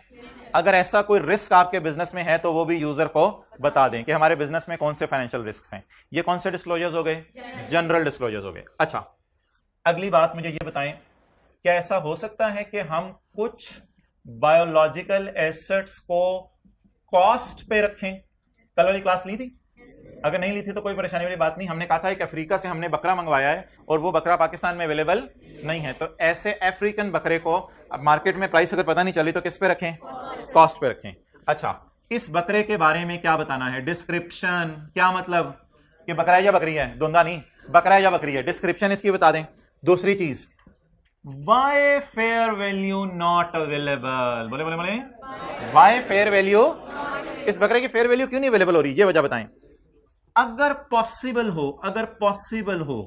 अगर ऐसा कोई रिस्क आपके बिजनेस में है तो वो भी यूजर को बता दें कि हमारे बिजनेस में कौन से फाइनेंशियल रिस्क हैं। ये कौन से डिस्क्लोजर्स हो गए? जनरल डिस्क्लोजर्स हो गए। अच्छा, अगली बात मुझे ये बताएं, क्या ऐसा हो सकता है कि हम कुछ बायोलॉजिकल एसेट्स को कॉस्ट पे रखें? कल वाली क्लास ली थी, अगर नहीं ली थी तो कोई परेशानी वाली बात नहीं। हमने कहा था कि अफ्रीका से हमने बकरा मंगवाया है और वो बकरा पाकिस्तान में अवेलेबल नहीं है, तो ऐसे अफ्रीकन बकरे को मार्केट में प्राइस अगर पता नहीं चली तो किस पे रखें, कॉस्ट पे रखें। अच्छा, इस बकरे के बारे में क्या बताना है, डिस्क्रिप्शन। क्या मतलब कि बकरा है या बकरी है, धुंधा नहीं, बकरा है या बकरी है, डिस्क्रिप्शन इसकी बता दें। दूसरी चीज, why fair value not available, बोले बोले बोले, वाई फेयर वैल्यू, इस बकरे की फेयर वैल्यू क्यों नहीं अवेलेबल हो रही, ये वजह बताएं। अगर पॉसिबल हो, अगर पॉसिबल हो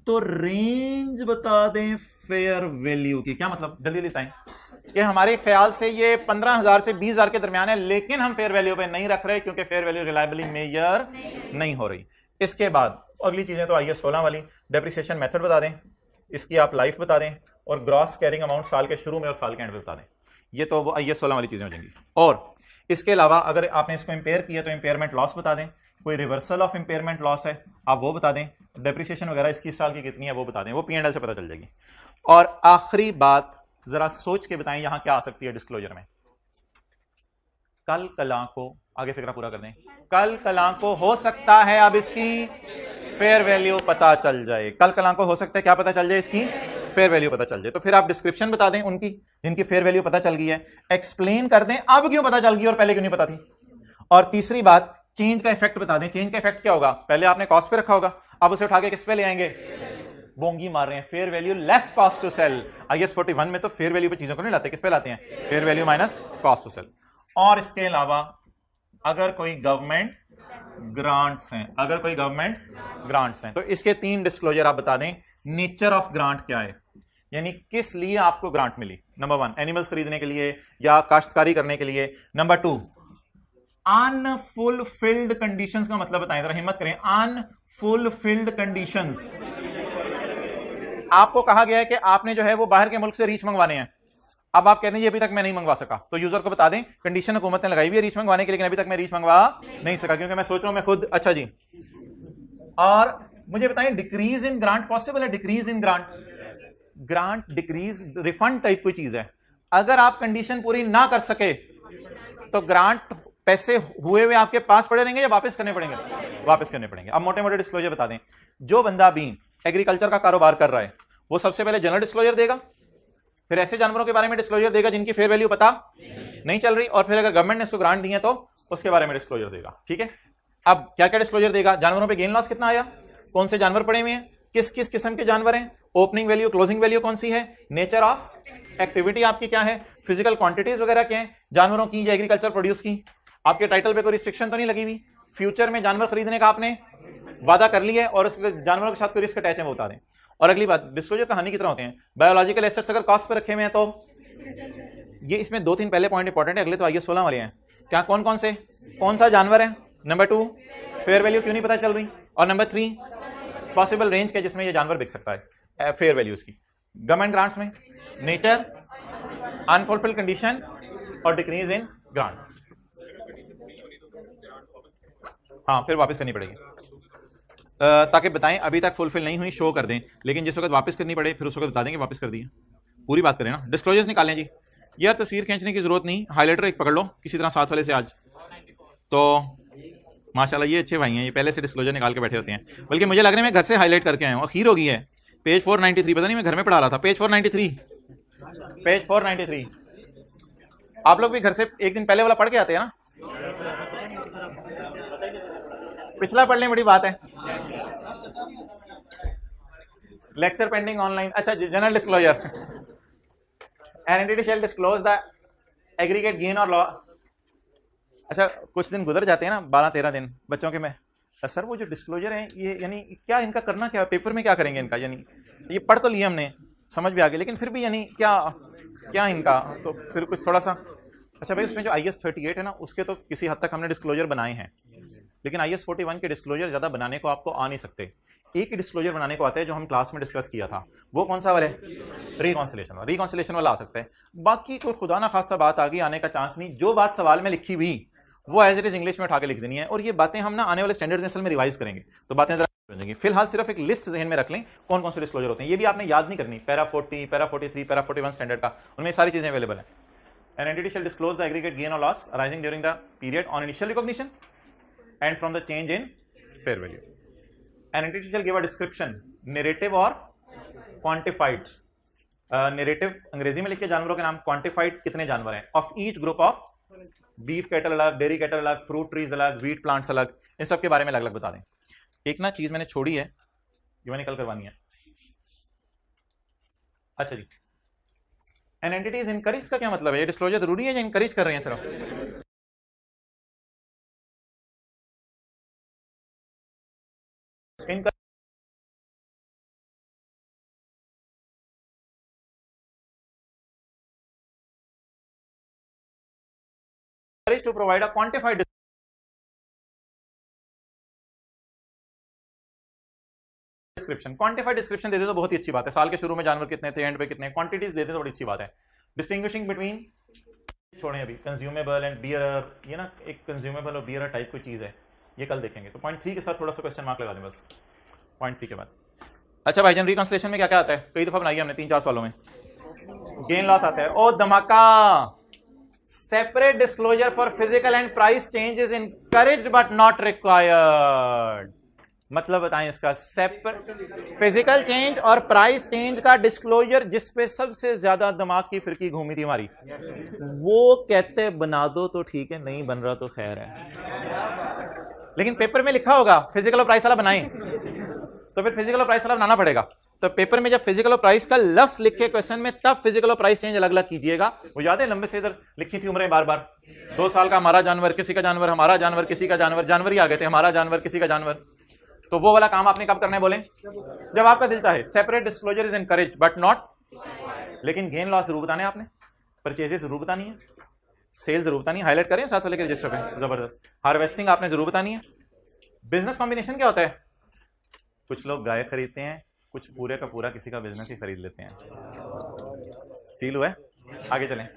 तो रेंज बता दें फेयर वैल्यू की। क्या मतलब, जल्दी बताएं। कि हमारे ख्याल से ये 15,000 से 20,000 के दरमियान है, लेकिन हम फेयर वैल्यू पे नहीं रख रहे क्योंकि फेयर वैल्यू रिलायबली मेजर नहीं हो रही। इसके बाद अगली चीजें तो आइए 16 वाली, डेप्रिसिएशन मेथड बता दें, इसकी आप लाइफ बता दें, और ग्रॉस कैरिंग अमाउंट साल के शुरू में और साल के एंड में बता दें। ये तो वो आइए 16 वाली चीजें हो जाएंगी। और इसके अलावा अगर आपने इसको इंपेयर किया तो इंपेयरमेंट लॉस बता दें, कोई रिवर्सल ऑफ इंपेयरमेंट लॉस है आप वो बता दें, डेप्रिसिएशन वगैरह इसकी साल की कितनी है वो बता दें, वो P&L से पता चल जाएगी। और आखिरी बात जरा सोच के बताएं यहां क्या आ सकती है डिस्क्लोजर में। कल कला को, आगे फिक्रा पूरा कर दें, कल कला को हो सकता है अब इसकी फेयर वैल्यू पता चल जाए, कल कला को हो सकता है क्या पता चल जाए, इसकी फेयर वैल्यू पता चल जाए। तो फिर आप डिस्क्रिप्शन बता दें उनकी जिनकी फेयर वैल्यू पता चल गई है, एक्सप्लेन कर दें अब क्यों पता चल गई और पहले क्यों नहीं पता थी। और तीसरी बात, चेंज का इफेक्ट बता दें। चेंज का इफेक्ट क्या होगा, पहले आपने कॉस्ट पे रखा होगा, अब उसे उठा के किस पे ले आएंगे, बोंगी मार रहे हैं, fair value less cost to sell. IAS 41 में तो फेयर वैल्यू पे चीजों को नहीं लाते, किस पे लाते हैं, fair value minus cost to sell. और इसके अलावा अगर कोई गवर्नमेंट ग्रांट्स हैं, अगर कोई गवर्नमेंट ग्रांट्स हैं तो इसके 3 डिस्क्लोजर आप बता दें। नेचर ऑफ ग्रांट क्या है, यानी किस लिए आपको ग्रांट मिली। नंबर 1 एनिमल्स खरीदने के लिए या काश्तकारी करने के लिए। नंबर 2 अनफुलफिल्ड कंडीशंस का मतलब बताएं, जरा हिम्मत करें। अनफुलफिल्ड कंडीशंस, आपको कहा गया है कि आपने जो है वो बाहर के मुल्क से रीच मंगवाने हैं, अब आप कहते हैं ये अभी तक मैं नहीं मंगवा सका, तो यूजर को बता दें कंडीशन हुकूमत ने लगाई हुई है रीच मंगवाने के लिए, लेकिन अभी तक मैं रीच मंगवा नहीं सका क्योंकि मैं सोच रहा हूं मैं खुद। अच्छा जी, और मुझे बताएं डिक्रीज इन ग्रांट पॉसिबल है, decrease in grant, grant decrease refund type कोई चीज है। अगर आप कंडीशन पूरी ना कर सके तो ग्रांट पैसे हुए हुए आपके पास पड़े रहेंगे या वापस करने पड़ेंगे, वापस करने पड़ेंगे। अब मोटे मोटे डिस्क्लोजर बता दें। जो बंदा भी एग्रीकल्चर का कारोबार कर रहा है वो सबसे पहले जनरल डिस्क्लोजर देगा, फिर ऐसे जानवरों के बारे में डिस्क्लोजर देगा जिनकी फेयर वैल्यू पता नहीं चल रही, और फिर अगर गवर्नमेंट ने उसको ग्रांट दी है तो उसके बारे में डिस्क्लोजर देगा। ठीक है, अब क्या क्या डिस्क्लोजर देगा, जानवरों पे गेन लॉस कितना आया, कौन से जानवर पड़े हुए हैं, किस किस किस्म के जानवर हैं, ओपनिंग वैल्यू क्लोजिंग वैल्यू कौन सी है, नेचर ऑफ एक्टिविटी आपकी क्या है, फिजिकल क्वांटिटीज वगैरह क्या है जानवरों की या एग्रीकल्चर प्रोड्यूस की, आपके टाइटल पे कोई रिस्ट्रिक्शन तो नहीं लगी हुई, फ्यूचर में जानवर खरीदने का आपने वादा कर लिया है और उस जानवरों के साथ कोई रिस्क अटैच है वो बता दें। और अगली बात, डिस्क्लोजर कहानी की तरह होते हैं, बायोलॉजिकल एसेट्स अगर कॉस्ट पे रखे हुए हैं तो ये इसमें 2-3 पहले पॉइंट इंपॉर्टेंट है, अगले तो IAS 16 वाले हैं। क्या कौन कौन से, कौन सा जानवर है, नंबर 2 फेयर वैल्यू क्यों नहीं पता चल रही, और नंबर 3 पॉसिबल रेंज क्या जिसमें ये जानवर बिक सकता है फेयर वैल्यूज की। गवर्नमेंट ग्रांट्स में नेचर, अनफुलफिल्ड कंडीशन और डिक्रीज इन ग्रांट। हाँ, फिर वापस करनी पड़ेगी ताकि बताएं अभी तक फुलफिल नहीं हुई शो कर दें, लेकिन जिस वक्त वापस करनी पड़े फिर उस वक्त बता देंगे वापस कर दिए। पूरी बात करें ना, डिस्क्लोजर्स निकालें जी। यार तस्वीर खींचने की जरूरत नहीं, हाइलाइटर एक पकड़ लो किसी तरह साथ वाले से आज। तो माशाल्लाह ये अच्छे भाई हैं, ये पहले से डिस्क्लोजर निकाल के बैठे होते हैं, बल्कि मुझे लग रहा है मैं घर से हाईलाइट करके आया हूँ, अखीर हो गई है। पेज 493, पता नहीं मैं घर में पढ़ा रहा था, पेज 493, पेज 493। आप लोग भी घर से एक दिन पहले वाला पढ़ के आते हैं ना, पिछला पढ़ने बड़ी बात है। Lecture pending online. अच्छा, general disclosure, an entity shall disclose the aggregate gain और लॉस। अच्छा, कुछ दिन गुजर जाते हैं ना, 12-13 दिन बच्चों के में, सर वो जो डिस्क्लोजर है ये यानी क्या इनका करना क्या, पेपर में क्या करेंगे इनका, यानी ये पढ़ तो लिया हमने समझ भी आ गया, लेकिन फिर भी यानी क्या क्या इनका, तो फिर कुछ थोड़ा सा। अच्छा भाई, उसमें जो IAS 38 है ना उसके तो किसी हद तक हमने डिस्क्लोजर बनाए हैं, लेकिन IAS 41 के डिस्क्लोजर ज्यादा बनाने को आपको आ नहीं सकते। एक ही डिस्क्लोजर बनाने को आता है जो हम क्लास में डिस्कस किया था, वो कौन सा वाला है, रिकॉन्सिलेशन वाला। रिकॉन्सिलेशन वाला आ सकता है, बाकी कोई खुदा ना खास्ता बात आगे आने का चांस नहीं। जो बात सवाल में लिखी हुई वो एज इट इज इंग्लिश में उठा के लिख देनी है, और ये बातें हम ना आने वाले स्टैंडर्ड में असल में रिवाइज करेंगे तो बातें जरा बनेंगी। फिलहाल सिर्फ एक लिस्ट जहन में रख लें कौन कौन से डिस्क्लोजर होते हैं, ये भी आपने याद नहीं करनी। पैरा 40, पैरा 43, पैरा 41 स्टैंडर्ड का, उनमें सारी चीजें अवेलेबल है। An entity shall disclose the aggregate gain or loss arising during the period on initial recognition and from the change in fair value. N entity shell give a description, narrative और क्वांटिफाइड। नरेटिव अंग्रेजी में लिखे जानवरों के नाम, क्वांटिफाइड कितने जानवर हैं, of each group of beef cattle अलग, डेयरी कैटल अलग, फ्रूट ट्रीज अलग, वीट प्लांट्स अलग, इन सब के बारे में अलग अलग बता दें। एक ना चीज मैंने छोड़ी है, ये मैंने कल करवानी है। अच्छा जी, एन एंटिटी इज इनकरेज का क्या मतलब है? ये डिस्क्लोजर जरूरी है या इनकरेज कर रहे हैं सिर्फ? to provide a quantified description. Quantified description दे दे तो बहुत ही अच्छी बात है, साल के शुरू में जानवर कितने थे, एंड पे कितने, क्वांटिटीज दे दे तो बड़ी अच्छी बात है। डिस्टिंग्विशिंग बिटवीन, छोड़ें अभी, कंज्यूमेबल एंड बियरर, ये ना एक कंज्यूमेबल और बियरर टाइप कोई चीज है, ये कल देखेंगे। तो पॉइंट 3 के साथ थोड़ा सा क्वेश्चन मार्क लगा दें बस, पॉइंट 3 के बाद। अच्छा भाईजान, रिकंसिलिएशन में क्या क्या आता है? कई दफा बनाई हमने 3-4 सालों में। गेन लॉस आता है। ओ धमाका, separate disclosure for physical and price change is encouraged but not required. मतलब बताएं इसका, सेपरेट फिजिकल चेंज और प्राइस चेंज का डिस्क्लोजर जिस पे सबसे ज्यादा दिमाग की फिरकी घूमी थी हमारी, वो कहते बना दो तो ठीक है, नहीं बन रहा तो खैर है। लेकिन पेपर में लिखा होगा फिजिकल और प्राइस वाला बनाएं, तो फिर फिजिकल और प्राइस वाला बनाना पड़ेगा। तो पेपर में जब फिजिकल और प्राइस का लफ्ज लिखे क्वेश्चन में, तब फिजिकल और प्राइस चेंज अलग अलग कीजिएगा। वो याद है लंबे से इधर लिखी थी उम्रें बार बार, 2 साल का हमारा जानवर, किसी का जानवर, हमारा जानवर, किसी का जानवर, जानवर ही आ गए थे, हमारा जानवर, किसी का जानवर। तो वो वाला काम आपने कब करना है बोले? जब आपका दिल चाहे। Separate disclosure is encouraged but not, लेकिन गेन लॉस जरूर बताने आपने, परचेजेस जरूर बतानी है, सेल जरूर बतानी है, हाईलाइट करें साथ वाले के रजिस्टर पे, जबरदस्त। हार्वेस्टिंग आपने जरूर बतानी है। बिजनेस कॉम्बिनेशन क्या होता है? कुछ लोग गाय खरीदते हैं, कुछ पूरे का पूरा किसी का बिजनेस ही खरीद लेते हैं। फील हुआ है? आगे चलें।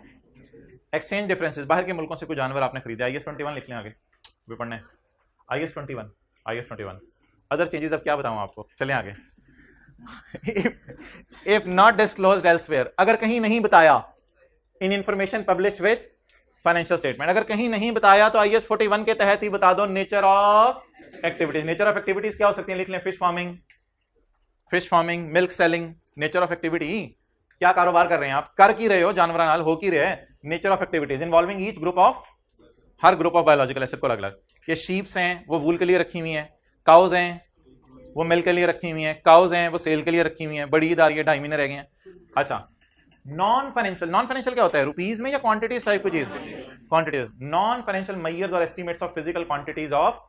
एक्सचेंज डिफरेंसेस, बाहर के मुल्कों से कुछ जानवर आपने खरीदे, IS 21 लिख लें, आगे भी पढ़ना है। IS 21 अदर चेंजेस अब क्या बताऊं आपको, चलें आगे। इफ नॉट डिस्क्लोज्ड एल्सवेयर, अगर कहीं नहीं बताया, इन information published with financial statement, अगर कहीं नहीं बताया तो IS 41 के तहत ही बता दो। Nature of activities, nature of activities क्या हो सकती है? लिख लें, fish farming, milk selling. Nature of activity, क्या कारोबार कर रहे हैं आप, कर की रहे हो, जानवर नाल हो की रहे हैं। Nature of activities involving each group of, her group of biological acid को अलग अलग। ये शीप्स हैं वो वूल के लिए रखी हुई हैं, काउज हैं वो मिल्क के लिए रखी हुई हैं, काउज हैं वो सेल के लिए रखी हुई हैं। बड़ी ईद आ रही है, 2.5 महीने रह गए हैं। अच्छा, नॉन फाइनेंशियल क्या होता है? रुपीज में या क्वांटिटीज टाइप की चीज? क्वांटिटीज। नॉन फाइनेंशियल मेजर्स और estimates of physical quantities of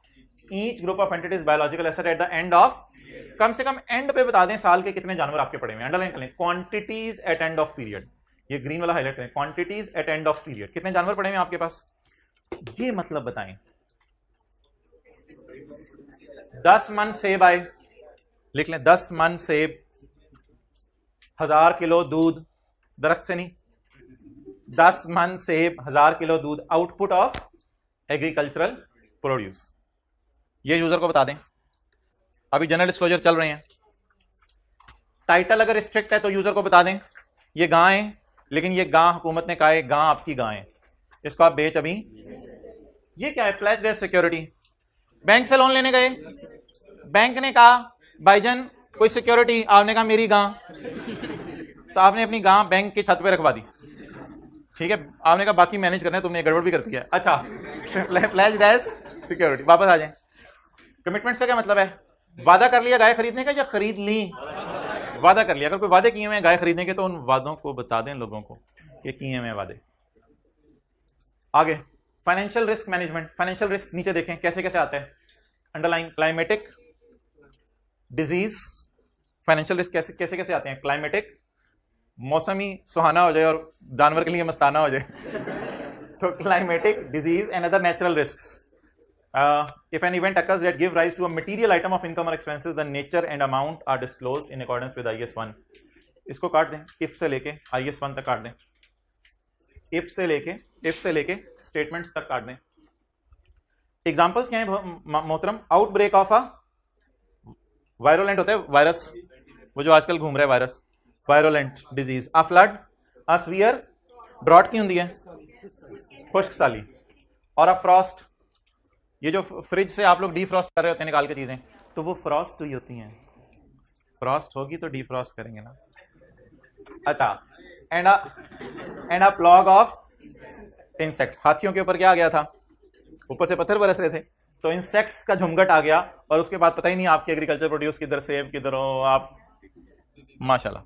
each group of entities biological asset at the end of, कम से कम एंड पे बता दें साल के कितने जानवर आपके पड़े हुए हैं। अंडरलाइन कर लें, quantities at end of period, ये ग्रीन वाला हाईलाइट करें, quantities at end of period, कितने जानवर पड़े हुए हैं आपके पास, ये मतलब बताएं। 10 मन सेब आए, लिख लें 10 मन सेब, 1000 किलो दूध, दरख्त से नहीं, 10 मन सेब, 1000 किलो दूध, आउटपुट ऑफ एग्रीकल्चरल प्रोड्यूस। ये यूजर को बता दें। अभी जनरल डिस्क्लोजर चल रहे हैं, टाइटल अगर स्ट्रिक्ट है तो यूजर को बता दें ये गां है, लेकिन ये गां हुकूमत ने कहा है गां आपकी गां है, इसको आप बेच अभी। ये क्या है? Pledged as security. बैंक से लोन लेने गए, बैंक ने कहा भाईजान कोई सिक्योरिटी, आपने कहा मेरी गां, तो आपने अपनी गां बैंक की छत पे रखवा दी, ठीक है। आपने कहा बाकी मैनेज करना है, तुमने गड़बड़ भी कर दी है। अच्छा, प्लेज्ड एज सिक्योरिटी। वापस आ जाए। कमिटमेंट्स का क्या मतलब है? वादा कर लिया गाय खरीदने का या खरीद ली? वादा कर लिया। अगर कोई वादे किए हुए हैं गाय खरीदने के तो उन वादों को बता दें लोगों को कि किए हुए वादे। आगे, financial risk management. Financial risk नीचे देखें कैसे कैसे आता है, underline. Climatic, disease, financial risk कैसे कैसे कैसे आते हैं? क्लाइमेटिक, मौसमी सुहाना हो जाए और जानवर के लिए मस्ताना हो जाए तो climatic, disease and other natural risks. If an event occurs that give rise to a material item of income or expenses, the nature and amount are disclosed in accordance with IS 1. इसको काट दें, if से लेके IS 1 तक काट दें, if से लेके स्टेटमेंट्स तक काट दें। एग्जांपल्स क्या हैं मोहतरम? आउटब्रेक ऑफ अ वायरोलेंट होता है वायरस, वो जो आजकल घूम रहा है virus, virulent disease. A flood, a severe drought की होंगी है, खुश्क साली, और अ फ्रॉस्ट, ये जो फ्रिज से आप लोग डीफ्रॉस्ट कर रहे होते हैं निकाल के चीजें, तो वो फ्रॉस्ट हुई होती हैं, फ्रॉस्ट होगी तो डीफ्रॉस्ट करेंगे ना। अच्छा, and a plough of insects, हाथियों के ऊपर क्या आ गया था, ऊपर से पत्थर बरस रहे थे, तो इंसेक्ट्स का झुमघट आ गया, और उसके बाद पता ही नहीं आपके एग्रीकल्चर प्रोड्यूस किधर, सेब किधर हो आप, माशाल्लाह।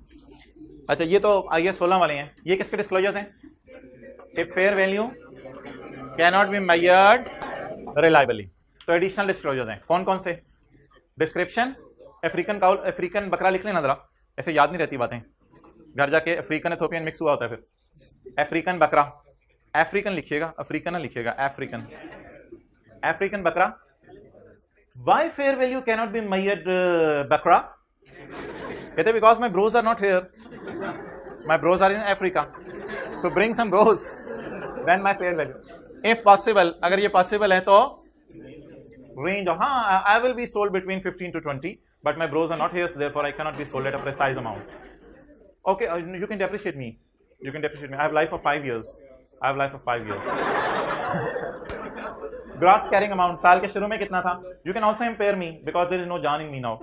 अच्छा, ये तो IS 16 वाले हैं, ये किसके डिस्क्लोजर्स हैं? If fair value can not be measured reliably, तो एडिशनल डिस्क्लोजर्स हैं। कौन कौन से? डिस्क्रिप्शन, अफ्रीकन काउल, अफ्रीकन बकरा लिख लेना जरा, ऐसे याद नहीं रहती बातें, घर जाके अफ्रीकन एथोपियन मिक्स हुआ होता है फिर। अफ्रीकन बकरा, अफ्रीकन लिखिएगा, अफ्रीकन ना लिखिएगा, अफ्रीकन, अफ्रीकन बकरा। Why fair value cannot be measured bakra? कहते because my bros are not here, my bros are in Africa, so bring some bros, then my fair value. If possible, अगर ये possible है तो range, हाँ, I will be sold between 15 to 20, but my bros are not here, so therefore I cannot be sold at a precise amount. Okay, you can depreciate me. You can depreciate me. I have life of 5 years. I have life of 5 years. Gross carrying amount, साल के शुरू में कितना था? You can also impair me because there is no Jaan in me now.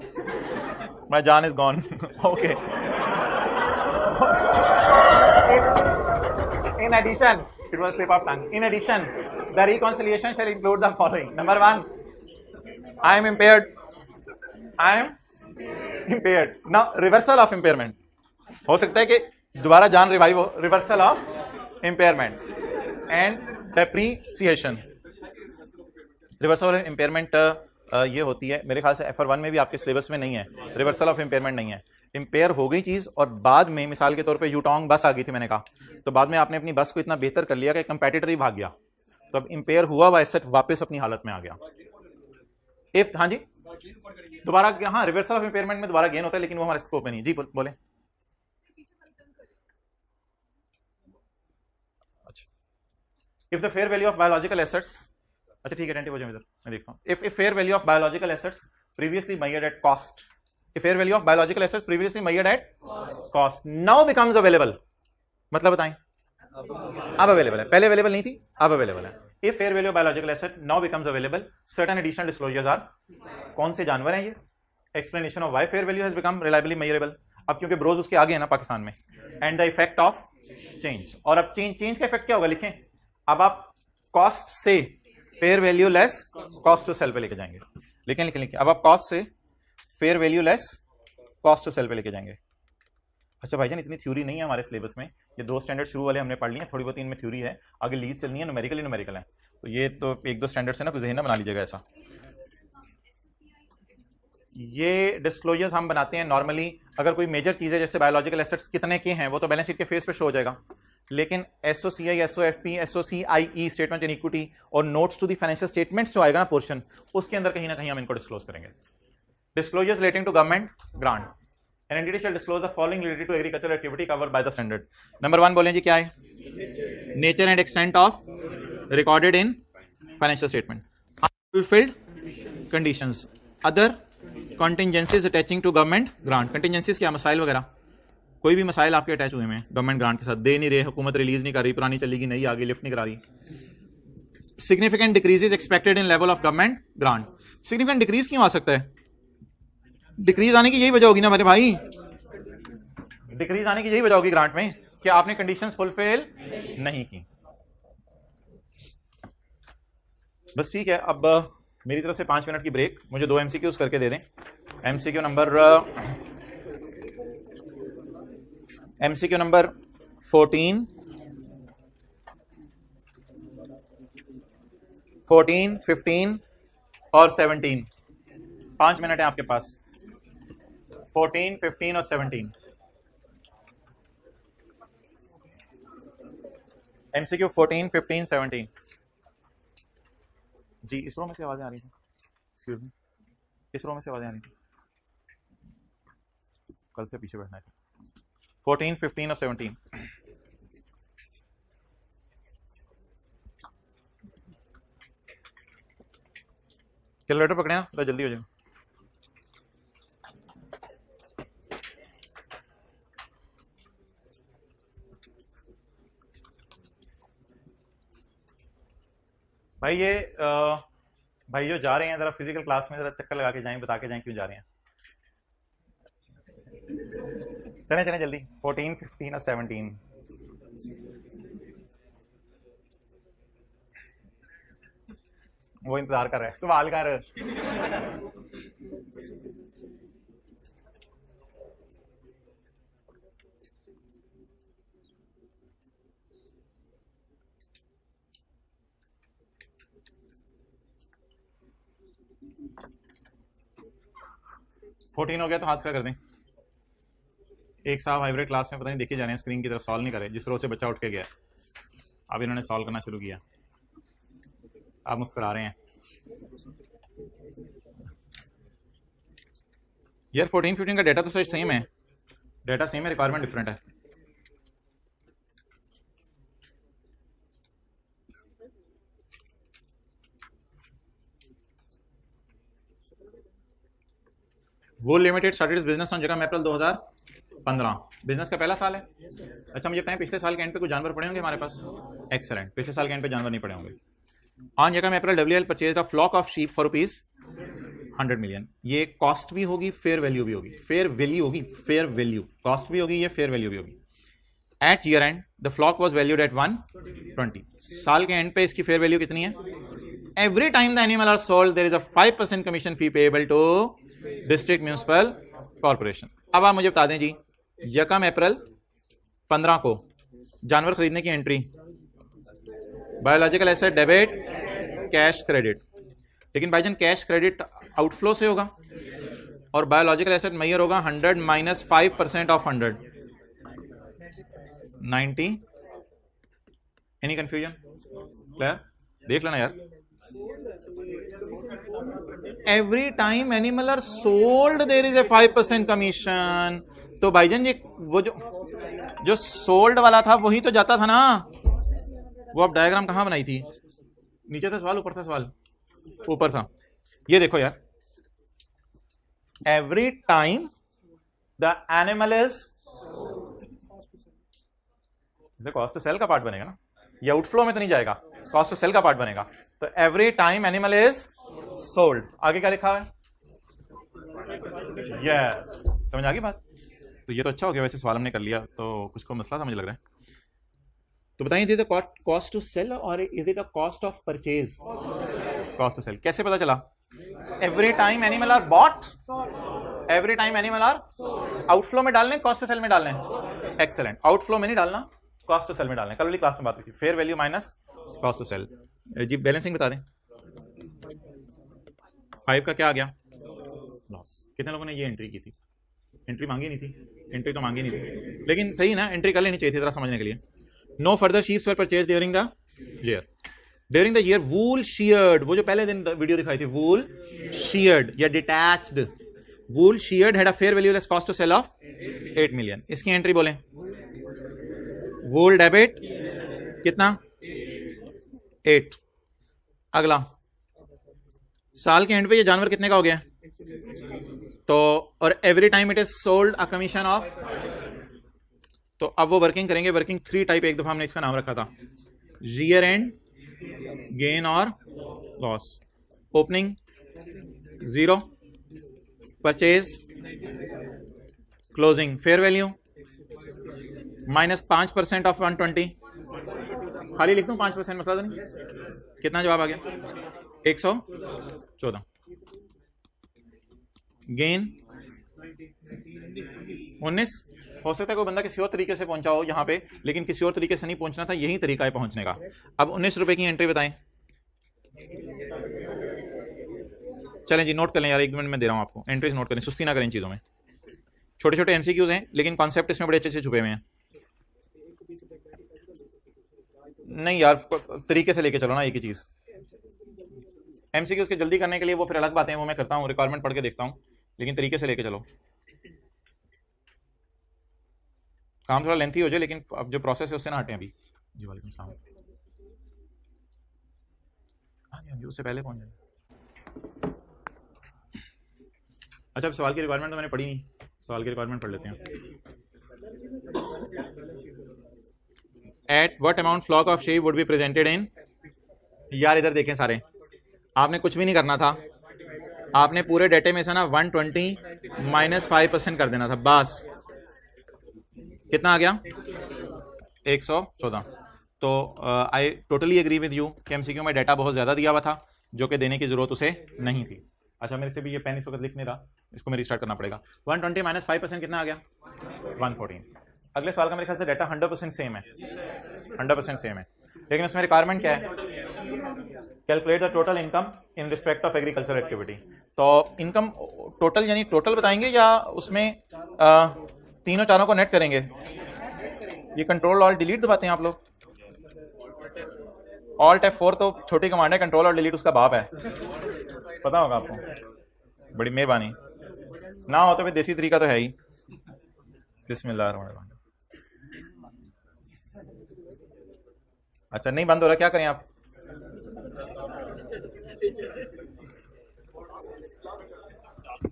My Jaan is gone. Okay. In addition, it was slip of tongue. In addition, the reconciliation shall include the following. Number 1, I am impaired. I am impaired. Now, reversal of impairment. हो सकता है कि दोबारा जान रिवाइव हो, reversal of impairment and depreciation. Reversal of impairment ये होती है, मेरे ख्याल से FR1 में भी आपके सिलेबस में नहीं है, रिवर्सल ऑफ इम्पेयरमेंट नहीं है। इम्पेयर हो गई चीज और बाद में, मिसाल के तौर पे यूटोंग बस आ गई थी, मैंने कहा, तो बाद में आपने अपनी बस को इतना बेहतर कर लिया कि कंपेटिटर ही भाग गया, तो अब इम्पेयर हुआ हुआ एसेट वापस अपनी हालत में आ गया। इफ, हाँ जी, दोबारा, हाँ, रिवर्सल ऑफ इम्पेयरमेंट में दोबारा गेन होता है, लेकिन वो हमारे स्कोप में नहीं। जी बोले। If the fair value of biological assets, अच्छा ठीक है, टेंटिव हो जाए इधर, मैं देखता हूँ। If fair value of biological assets previously measured at cost, if fair value of biological assets previously measured at cost now becomes available, मतलब बताएं, अब अवेलेबल है, पहले अवेलेबल नहीं थी, अब अवेलेबल है। If fair value of biological asset now becomes available, certain additional disclosures are, कौन से जानवर हैं ये? Explanation of why fair value has become reliably measurable, अब क्योंकि ब्रोज उसके आगे है ना पाकिस्तान में, and the effect of change, और अब चेंज का इफेक्ट क्या होगा लिखें, अब आप कॉस्ट से fair value less cost to sell पे लेके जाएंगे, लिखें, अब आप कॉस्ट से fair value less cost to sell पे लेके जाएंगे। अच्छा भाईजान, इतनी थ्योरी नहीं है हमारे सिलेबस में, ये 2 स्टैंडर्ड शुरू वाले हमने पढ़ लिए हैं, थोड़ी बहुत इनमें थ्योरी है, आगे लीज चलनी है, न्यूमेरिकल है, तो ये तो 1-2 स्टैंडर्ड से ना कुछ जहन बना लीजिएगा ऐसा। ये डिस्क्लोजर्स हम बनाते हैं नॉर्मली, अगर कोई मेजर चीज़ है, जैसे बायोलॉजिकल एसेट्स कितने के हैं, वो तो बैलेंस शीट के फेस पे शो हो जाएगा, लेकिन SOCI, SOFP, SOCIE, statement in equity और notes to the financial statements जो आएगा ना पोर्शन, उसके अंदर कहीं ना कहीं हम इनको डिस्क्लोज करेंगे। Disclosures relating to government grant, an entity shall disclose the following related to agriculture activity covered by the standard. Number 1 बोलें जी, क्या है? Nature and extent of recorded in financial statement, unfulfilled conditions, other contingencies attaching to government grant. Contingencies क्या? मसाइल वगैरह, कोई भी मसाइल आपके अटैच हुए हैं गवर्नमेंट ग्रांट के साथ, दे नहीं रहे, हुकूमत रिलीज नहीं कर रही, पुरानी चलेगी, नई आ गई, लिफ्ट नहीं करा रही। Significant decreases expected in level of government grant. Significant decrease क्यों आ सकता है? डिक्रीज आने की यही वजह होगी ना मेरे भाई, डिक्रीज आने की यही वजह होगी ग्रांट में कि आपने कंडीशंस फुलफिल नहीं की। बस ठीक है, अब मेरी तरफ से 5 मिनट की ब्रेक, मुझे 2 MCQs करके दे दें। MCQ नंबर 14, 15 और 17, 5 मिनट है आपके पास। 14, 15 और 17 MCQ 14, 15, 17। जी, इस रो में से आवाजें आ रही थी, एक्सक्यूज मी, इस रो में से आवाजें आ रही थी, कल से पीछे बैठना है। 14, 15 और 17। कैलकुलेटर पकड़े ना, तो जल्दी हो जाए। भाई ये भाई जो जा रहे हैं जरा फिजिकल क्लास में जरा चक्कर लगा के जाएं, बता के जाएं क्यों जा रहे हैं। चलें चलें जल्दी। 14, 15 और 17। वो इंतजार कर रहा है, सवाल कर। फोर्टीन हो गया तो हाथ खड़ा कर दें। एक साहब हाइब्रिड क्लास में पता नहीं देखे जा रहे हैं, स्क्रीन की तरफ सॉल्व नहीं करे, जिस रो से बच्चा उठ के गया अब इन्होंने सॉल्व करना शुरू किया। आप मुस्कुरा रहे हैं यार। 14, 15 का डेटा तो सच सेम है, डेटा सेम है, रिक्वायरमेंट डिफरेंट है। वो लिमिटेड स्टार्टेड बिजनेस ऑन जगह अप्रैल 2015। बिजनेस का पहला साल है। अच्छा मुझे बताएं पिछले साल के एंड पे कुछ जानवर पड़े होंगे हमारे पास? एक्सेलेंट, पिछले साल के एंड पे जानवर नहीं पड़े होंगे। ऑन जगह April WL purchase a flock of sheep for ₹100 million. ये कॉस्ट भी होगी, फेयर वैल्यू भी होगी। फेयर वैल्यू होगी, फेयर वैल्यू, कॉस्ट भी होगी, ये फेयर वैल्यू भी होगी। At year end the flock was valued at 120। साल के एंड पे इसकी फेयर वैल्यू कितनी है? Every time the animal are sold there is a 5% commission fee payable to district municipal corporation. अब आप मुझे बता दें जी, यकम अप्रैल 15 को जानवर खरीदने की entry, biological asset debit, cash credit. लेकिन भाईजान कैश क्रेडिट आउटफ्लो से होगा और बायोलॉजिकल एसेट मेजर होगा 100 minus 5% of 100, 90। Any confusion? Clear? देख लेना यार। Every time animal are sold there is a 5% commission. तो भाईजान ये वो जो सोल्ड वाला था वही तो जाता था ना। वो आप डायग्राम कहां बनाई थी? नीचे था सवाल, ऊपर था सवाल? ऊपर था। ये देखो यार, every time the animal is, cost to sell का पार्ट बनेगा ना, ये आउटफ्लो में तो नहीं जाएगा, कॉस्ट टू सेल का पार्ट बनेगा। तो every time animal is sold, आगे क्या लिखा है? यस, समझ आ गई बात? तो ये तो अच्छा हो गया, वैसे सवाल हमने कर लिया तो कुछ को मसला था मुझे लग रहा है। तो बताइए, is it cost to sell और is it a cost of purchase? Cost to sell. कैसे पता चला? Every time animal are bought, every time animal are outflow में डालने, कॉस्ट टू सेल में डालने। एक्सेलेंट, आउटफ्लो में नहीं डालना, कॉस्ट टू सेल में डालने। कल वाली क्लास में बात हुई थी, fair value minus cost to sell. जी बैलेंसिंग बता दें। 5 का क्या आ गया? लॉस। कितने लोगों ने ये एंट्री की थी? एंट्री मांगी नहीं थी? एंट्री तो मांगी नहीं थी, लेकिन सही ना, एंट्री कर लेनी चाहिए थी जरा समझने के लिए। No further sheeps were purchase during the year. During the year wool sheared, वो जो पहले दिन वीडियो दिखाई थी, वूल शीयर्ड या detached, wool sheared had a fair value less cost to sell of 8 million. इसकी एंट्री बोलें। वूल डेबिट कितना? 8। अगला, साल के एंड पे ये जानवर कितने का हो गया? तो और every time it is sold a commission of, तो अब वो वर्किंग करेंगे। वर्किंग 3 टाइप, एक दफा हमने इसका नाम रखा था, ईयर एंड, गेन और loss. Opening 0, purchase, closing, fair value minus 5% of 120। खाली लिख दूं 5%, मसला तो नहीं? कितना जवाब आ गया? 114। गेन 19। हो सकता है कोई बंदा किसी और तरीके से पहुंचा हो यहाँ पे, लेकिन किसी और तरीके से नहीं पहुंचना था, यही तरीका है पहुंचने का। अब 19 रुपए की एंट्री बताएं। चलें जी, नोट कर लें यार, 1 मिनट में दे रहा हूं आपको, एंट्रीज नोट करें, सुस्ती ना करें इन चीजों में। छोटे छोटे एमसीक्यूज हैं लेकिन कॉन्सेप्ट इसमें बड़े अच्छे से छुपे हुए हैं। नहीं यार, तरीके से लेके चलो ना एक ही चीज। एमसीक्यूज के जल्दी करने के लिए वो फिर अलग बातें हैं, वो मैं करता हूँ, रिक्वायरमेंट पढ़ के देखता हूँ, लेकिन तरीके से लेके चलो। काम थोड़ा लेंथी हो जाए, लेकिन अब जो प्रोसेस है उससे ना हटें अभी। जी वालेकुम सलाम। हाँ जी, उससे पहले पहुंच जाए। अच्छा, अब सवाल की रिक्वायरमेंट तो मैंने पढ़ी नहीं, सवाल की रिक्वायरमेंट पढ़ लेते हैं। At what amount flock of sheep would be presented in, यार इधर देखें सारे, आपने कुछ भी नहीं करना था, आपने पूरे डेटे में से ना 120 माइनस 5% कर देना था बस। कितना आ गया? 114। तो I totally agree with you कि एमसीक्यू में डाटा बहुत ज़्यादा दिया हुआ था जो कि देने की ज़रूरत उसे नहीं थी। अच्छा, मेरे से भी ये पेन इस वक्त लिख नहीं रहा, इसको मैं रिस्टार्ट करना पड़ेगा। 120 माइनस 5% कितना आ गया? 114। अगले सवाल का मेरे ख्याल से डाटा 100% सेम है, 100% सेम है, लेकिन उसमें रिक्वायरमेंट क्या है? Calculate the total income in respect of agriculture activity. तो इनकम टोटल यानी टोटल बताएंगे या उसमें तीनों चारों को नेट करेंगे? ये कंट्रोल ऑल्ट डिलीट दबाते हैं आप लोग? ऑल्ट F4 तो छोटी कमांड है, कंट्रोल और डिलीट उसका बाप है, पता होगा आपको। बड़ी मेहरबानी। ना हो तो फिर देसी तरीका तो है ही। बिस्मिल्लाह। अच्छा, नहीं बंद हो रहा, क्या करें आप?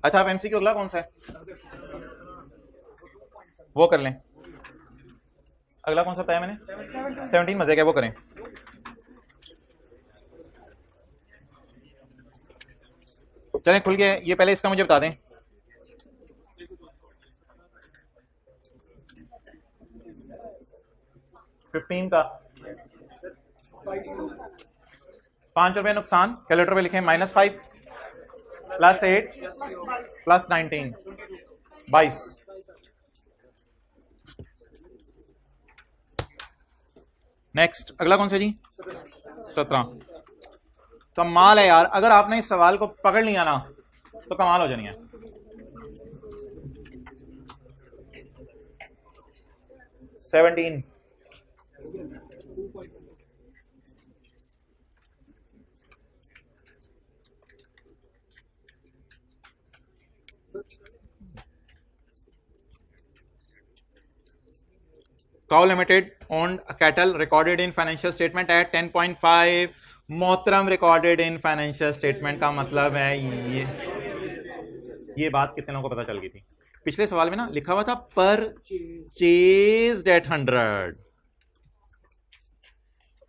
अच्छा, आप एमसीक्यू अगला कौन सा है वो कर लें। अगला कौन सा बताया मैंने? 17 मजे का, वो करें। चलें, खुल गया। ये पहले इसका मुझे बता दें। $15 का 5 रुपए नुकसान। कैलकुलेटर पे लिखें -5 + 8 + 19 22। नेक्स्ट, अगला कौन सा जी? 17। कमाल है यार, अगर आपने इस सवाल को पकड़ लिया ना तो कमाल हो जानी है। $17। Cow Limited owned a cattle recorded in financial statement at 10.5। मोहतरम recorded in financial statement का मतलब है ये बात कितने लोगों को पता चल गई थी? पिछले सवाल में ना लिखा हुआ था परचेज्ड एट 100,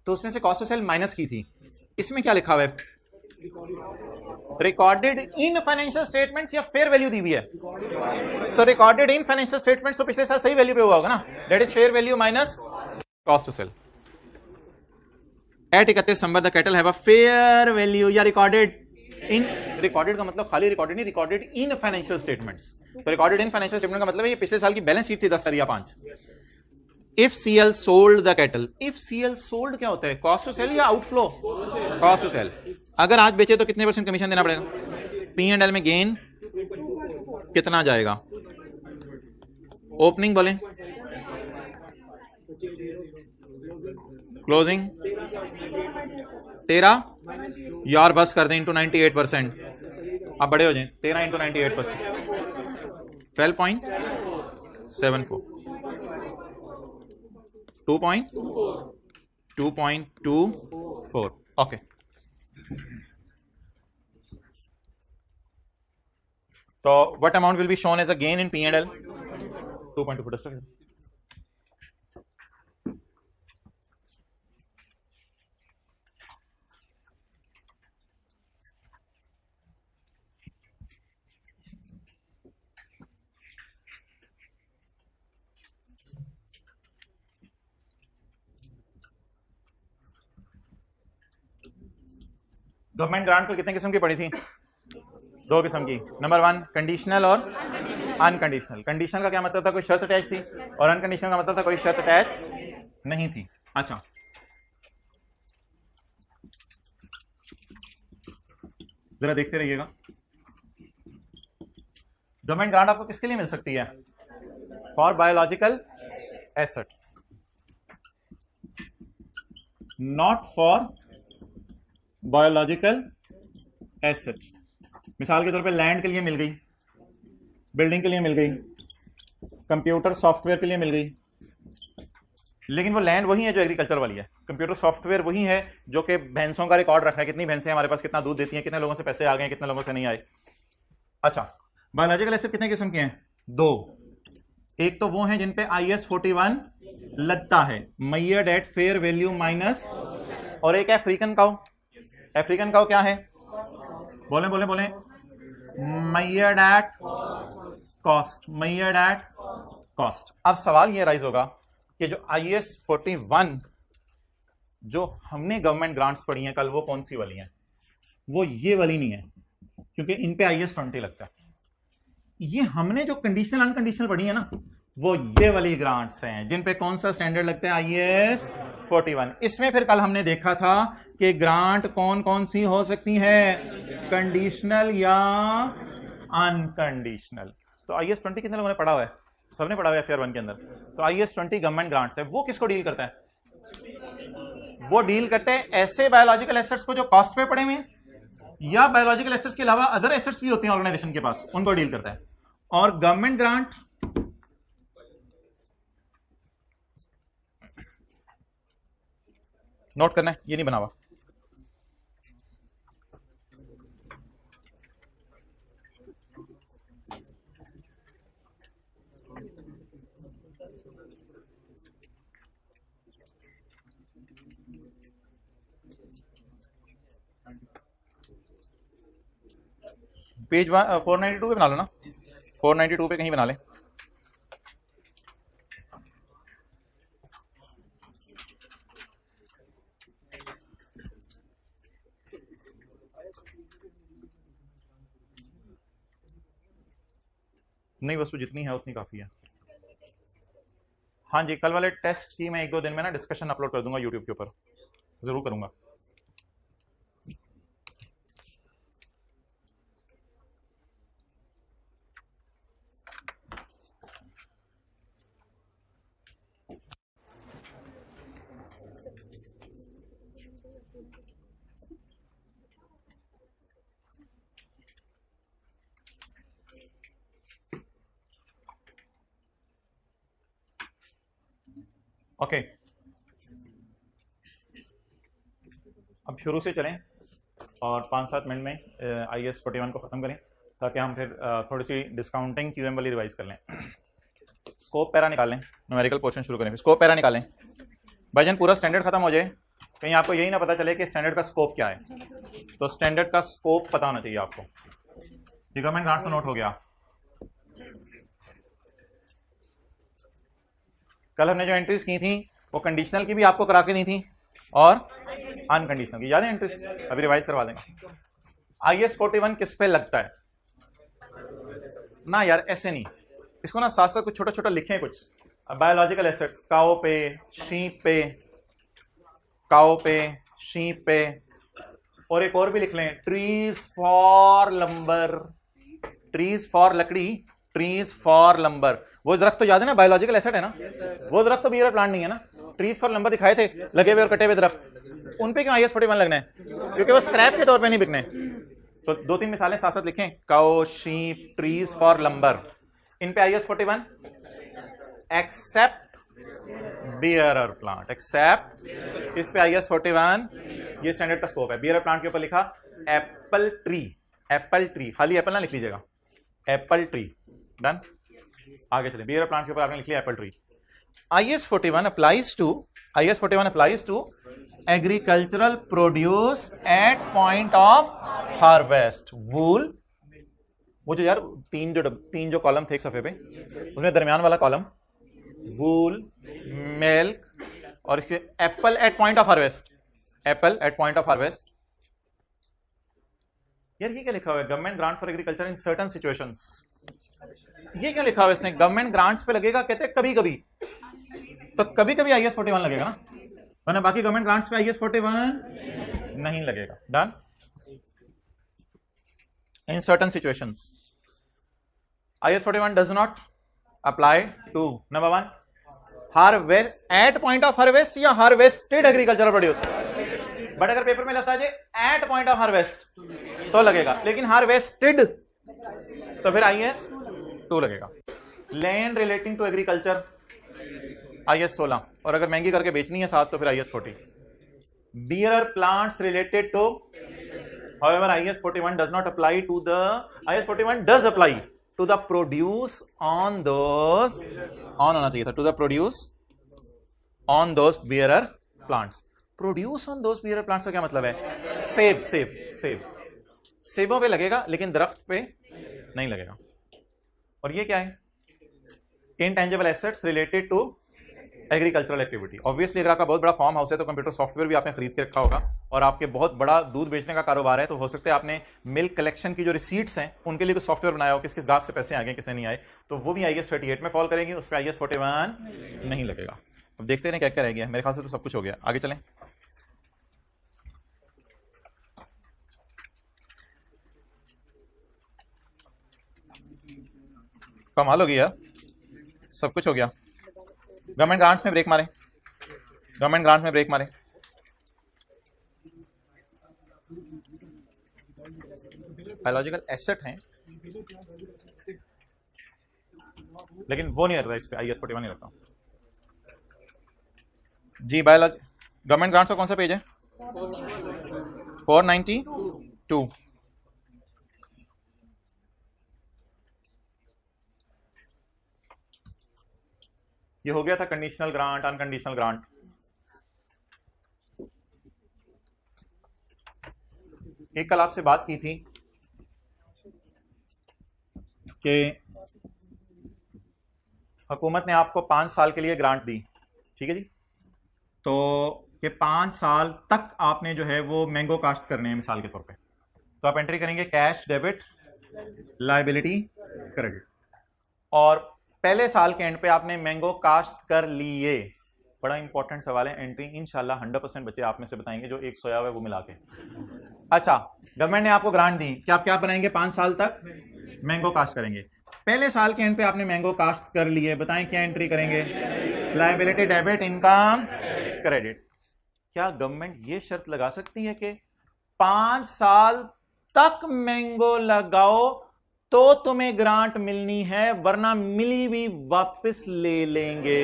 तो उसमें से कॉस्ट ऑफ सेल माइनस की थी। इसमें क्या लिखा हुआ है? रिकॉर्डेड इन फाइनेंशियल स्टेटमेंट्स या फेयर वैल्यू दी हुई है? तो रिकॉर्डेड इन फाइनेंशियल स्टेटमेंट्स तो पिछले साल सही वैल्यू पे हुआ होगा ना, that is fair value minus cost of sale. At 31 December the cattle have a fair value या रिकॉर्डेड इन। रिकॉर्डेड का मतलब खाली रिकॉर्डेड नहीं, रिकॉर्डेड इन फाइनेंशियल स्टेटमेंट्स। तो रिकॉर्डेड इन फाइनेंशियल स्टेटमेंट का मतलब है ये पिछले साल की बैलेंस शीट थी 10 या 5। If CL sold the cattle, if CL sold क्या होता है? कॉस्ट टू सेल या आउटफ्लो? Cost to sell. अगर आज बेचे तो कितने % कमीशन देना पड़ेगा? P&L में गेन कितना जाएगा? ओपनिंग बोले, क्लोजिंग 13 यार बस कर दें इंटू 98%। आप बड़े हो जाए, 13 इंटू 98%, 12.74, 2.24। ओके, तो what amount will be shown as a gain in P&L? 2.24। Government grant को कितने किस्म की पड़ी थी? 2 किस्म की। नंबर 1 कंडीशनल और अनकंडीशनल। कंडीशनल का क्या मतलब था? कोई शर्त अटैच थी, और अनकंडीशनल का मतलब था कोई शर्त अटैच नहीं थी। अच्छा, जरा देखते रहिएगा। गवर्नमेंट ग्रांट आपको किसके लिए मिल सकती है? For biological asset, not for biological asset. मिसाल के तौर पे लैंड के लिए मिल गई, बिल्डिंग के लिए मिल गई, कंप्यूटर सॉफ्टवेयर के लिए मिल गई, लेकिन वो लैंड वही है जो एग्रीकल्चर वाली है। कंप्यूटर सॉफ्टवेयर वही है जो कि भैंसों का रिकॉर्ड रख रहा है, कितनी भैंसें हमारे पास, कितना दूध देती हैं, कितने लोगों से पैसे आ गए, कितने लोगों से नहीं आए। अच्छा, बायोलॉजिकल एसेट कितने किस्म के हैं? 2। एक तो वो हैं जिन पे IS 41 लगता है, measured at fair value minus, और एक है अफ्रीकन काउ। अफ्रीकन काउ क्या है? बोले बोले बोले, measured at cost, measured at cost। अब सवाल ये राइज होगा कि जो IAS 41 जो हमने गवर्नमेंट ग्रांट्स पढ़ी हैं कल, वो कौन सी वाली हैं? वो ये वाली नहीं है, क्योंकि इन पे IAS 20 लगता है। ये हमने जो कंडीशनल अनकंडीशनल पढ़ी है ना, वो ये वाली ग्रांट्स हैं जिन पे कौन सा स्टैंडर्ड लगता है? IAS 41। इसमें फिर कल हमने देखा था कि ग्रांट कौन कौन सी हो सकती है, कंडीशनल या अनकंडीशनल। तो IAS 20 कितने लोगों ने पढ़ा हुआ है? सबने पढ़ा हुआ है FR1 के अंदर। तो IAS 20 गवर्नमेंट ग्रांट्स है। वो किसको डील करता है? वो डील करते हैं ऐसे बायोलॉजिकल एसेट्स को जो कॉस्ट पे पड़े हुए हैं, या बायोलॉजिकल एसेट्स के अलावा अदर एसेट्स भी होते हैं ऑर्गेनाइजेशन के पास, उनको डील करता है। और गवर्नमेंट ग्रांट नोट करना है, ये नहीं बना हुआ। पेज 492 पे बना लो ना, 492 पे कहीं बना ले। नहीं, वस्तु जितनी है उतनी काफी है। हाँ जी, कल वाले टेस्ट की मैं 1-2 दिन में ना डिस्कशन अपलोड कर दूंगा यूट्यूब के ऊपर, जरूर करूंगा। ओके, अब शुरू से चलें और 5-7 मिनट में IAS 41 को ख़त्म करें, ताकि हम फिर थोड़ी सी डिस्काउंटिंग QM वाली रिवाइज कर लें। स्कोप पैरा निकाल लें, न्यूमेरिकल पोर्शन शुरू करें, फिर स्कोप पैरा निकालें। भाईजान पूरा स्टैंडर्ड खत्म हो जाए, कहीं आपको यही ना पता चले कि स्टैंडर्ड का स्कोप क्या है। तो स्टैंडर्ड का स्कोप पता होना चाहिए आपको। ये गवर्नमेंट ग्रांट्स का नोट हो गया। कल हमने जो एंट्रीज की थी वो कंडीशनल की भी आपको करा के दी थी और अनकंडीशनल की, याद है एंट्रीज? अभी रिवाइज करवा देंगे। IAS 41 किस पे लगता है ना यार? ऐसे नहीं, इसको ना साथ साथ कुछ छोटा छोटा लिखें कुछ। बायोलॉजिकल एसेट्स, काओ पे, शीप पे, काओ पे, शीप पे, और एक और भी लिख लें, trees for lumbar, trees for लकड़ी, ट्रीज फॉर लंबर। वो दरख्त तो याद है ना, बायोलॉजिकल एसेट है ना? वो दरख्त तो बियर प्लांट नहीं है ना। ट्रीज फॉर लंबर दिखाए थे, लगे हुए और कटे हुए दरख्त, उन पे क्यों IAS 41 लगना है? क्योंकि वो स्क्रैप के तौर पे नहीं बिकने। तो 2-3 मिसालें साथ साथ लिखें, cow, sheep, trees for lumber, इन पे IAS 41 except bearer plant, except इस पे IAS 41, ये स्टैंडर्ड का स्कोप है। बियरर प्लांट के ऊपर लिखा एप्पल ट्री, एप्पल ट्री, खाली एप्पल ना लिख लीजिएगा, एप्पल ट्री। डन, आगे चलें। बियर प्लांट के ऊपर आपने लिख लिया Apple tree. IAS 41 applies to agricultural produce at point of harvest। वूल, वो जो यार तीन जो कॉलम थे एक सफे पे, उसमें दरमियान वाला कॉलम वूल, मिल्क, और इसके apple at point of harvest, apple at point of harvest. यार ये क्या लिखा हुआ है? Government grant for agriculture in certain situations. ये क्यों लिखा हुआ है इसने? गवर्नमेंट ग्रांट्स पे लगेगा कहते हैं कभी कभी, तो कभी कभी IAS 41 लगेगा ना, वरना बाकी गवर्नमेंट ग्रांट्स पे IAS 41 नहीं लगेगा। Done, in certain situations IAS 41 does not apply to number 1 harvest at point of harvest या हार्वेस्टेड एग्रीकल्चरल प्रोड्यूस। बट अगर पेपर में लफ्ज आ जाए एट पॉइंट ऑफ हार्वेस्ट तो लगेगा, लेकिन हार्वेस्टेड तो फिर IAS 2 लगेगा। Land relating to agriculture IAS 16, और अगर महंगी करके बेचनी है साथ तो फिर IAS 40। Bearer plants related to, however IAS 41 does not apply to the, IAS 41 does apply to the produce on those, on होना चाहिए था, to the produce on those bearer plants। produce on those bearer plants का क्या मतलब है? सेब, सेब, सेब, सेबों पे लगेगा लेकिन दरख्त पे नहीं लगेगा। और ये क्या है? Intangible assets related to agricultural activity. Obviously अगर आपका बहुत बड़ा फार्म हाउस है तो कंप्यूटर सॉफ्टवेयर भी आपने खरीद के रखा होगा, और आपके बहुत बड़ा दूध बेचने का कारोबार है तो हो सकता है आपने मिल्क कलेक्शन की जो रिसीट्स हैं उनके लिए कुछ सॉफ्टवेयर बनाया हो, किस किस गाहक से पैसे आ गए किसे नहीं आए, तो वो भी IAS 38 में फॉल करेगी, उस पर IAS 41 नहीं लगेगा। अब देखते हैं क्या क्या रह गया। मेरे ख्याल से तो सब कुछ हो गया, आगे चलें। कमाल हो गया, सब कुछ हो गया। गवर्नमेंट ग्रांट्स में ब्रेक मारे, गवर्नमेंट ग्रांट्स में ब्रेक मारे। बायोलॉजिकल एसेट हैं लेकिन वो नहीं रहता इस पे, IAS 41 नहीं रहता जी। बायोलॉजी गवर्नमेंट ग्रांट्स का कौन सा पेज है? 492। ये हो गया था कंडीशनल ग्रांट, अनकंडीशनल ग्रांट। एक कल आपसे बात की थी कि हुकूमत ने आपको 5 साल के लिए ग्रांट दी, ठीक है जी, तो कि 5 साल तक आपने जो है वो मैंगो काश्त करने हैं मिसाल के तौर पे, तो आप एंट्री करेंगे कैश डेबिट लायबिलिटी क्रेडिट, और पहले साल के एंड पे आपने मैंगो काश्त कर लिए। बड़ा इंपॉर्टेंट सवाल है, एंट्री इंशाल्लाह 100% बच्चे आप में से बताएंगे जो एक सोया हुआ है वो मिला के। अच्छा, गवर्नमेंट ने आपको ग्रांट दी कि आप क्या बनाएंगे? 5 साल तक मैंगो काश्त करेंगे। पहले साल के एंड पे आपने मैंगो काश्त कर लिए, बताएं क्या एंट्री करेंगे? Liability debit income credit. क्या गवर्नमेंट ये शर्त लगा सकती है कि 5 साल तक मैंगो लगाओ तो तुम्हें ग्रांट मिलनी है, वरना मिली भी वापस ले लेंगे?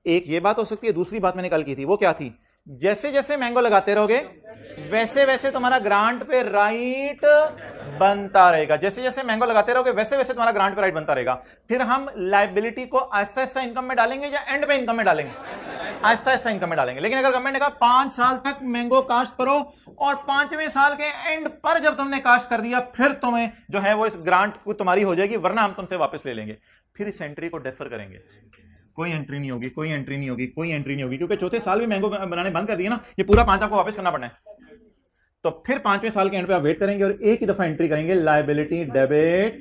एक ये बात हो सकती है। दूसरी बात मैंने कल की थी, वो क्या थी? जैसे जैसे मैंगो लगाते रहोगे वैसे वैसे तुम्हारा ग्रांट पे राइट बनता रहेगा, जैसे जैसे मैंगो लगाते रहोगे वैसे वैसे तुम्हारा ग्रांट पे राइट बनता रहेगा। फिर हम लायबिलिटी को आहिस्ता आहिस्ता इनकम में डालेंगे या एंड पे इनकम में डालेंगे? आहिस्ता आहिस्ता इनकम में डालेंगे। लेकिन अगर गवर्नमेंट ने कहा 5 साल तक मैंगो काश्त करो और 5वें साल के एंड पर जब तुमने काश्त कर दिया फिर तुम्हें जो है वो इस ग्रांट को तुम्हारी हो जाएगी, वरना हम तुमसे वापस ले लेंगे, फिर इस एंट्री को डेफर करेंगे। कोई एंट्री नहीं होगी, कोई एंट्री नहीं होगी, कोई एंट्री नहीं होगी, क्योंकि चौथे साल भी मैंगो बनाने बंद कर दिए ना, ये पूरा 5 आपको वापस करना पड़ना है। तो फिर 5वें साल के एंड पे आप वेट करेंगे और एक ही दफा एंट्री करेंगे लायबिलिटी डेबिट,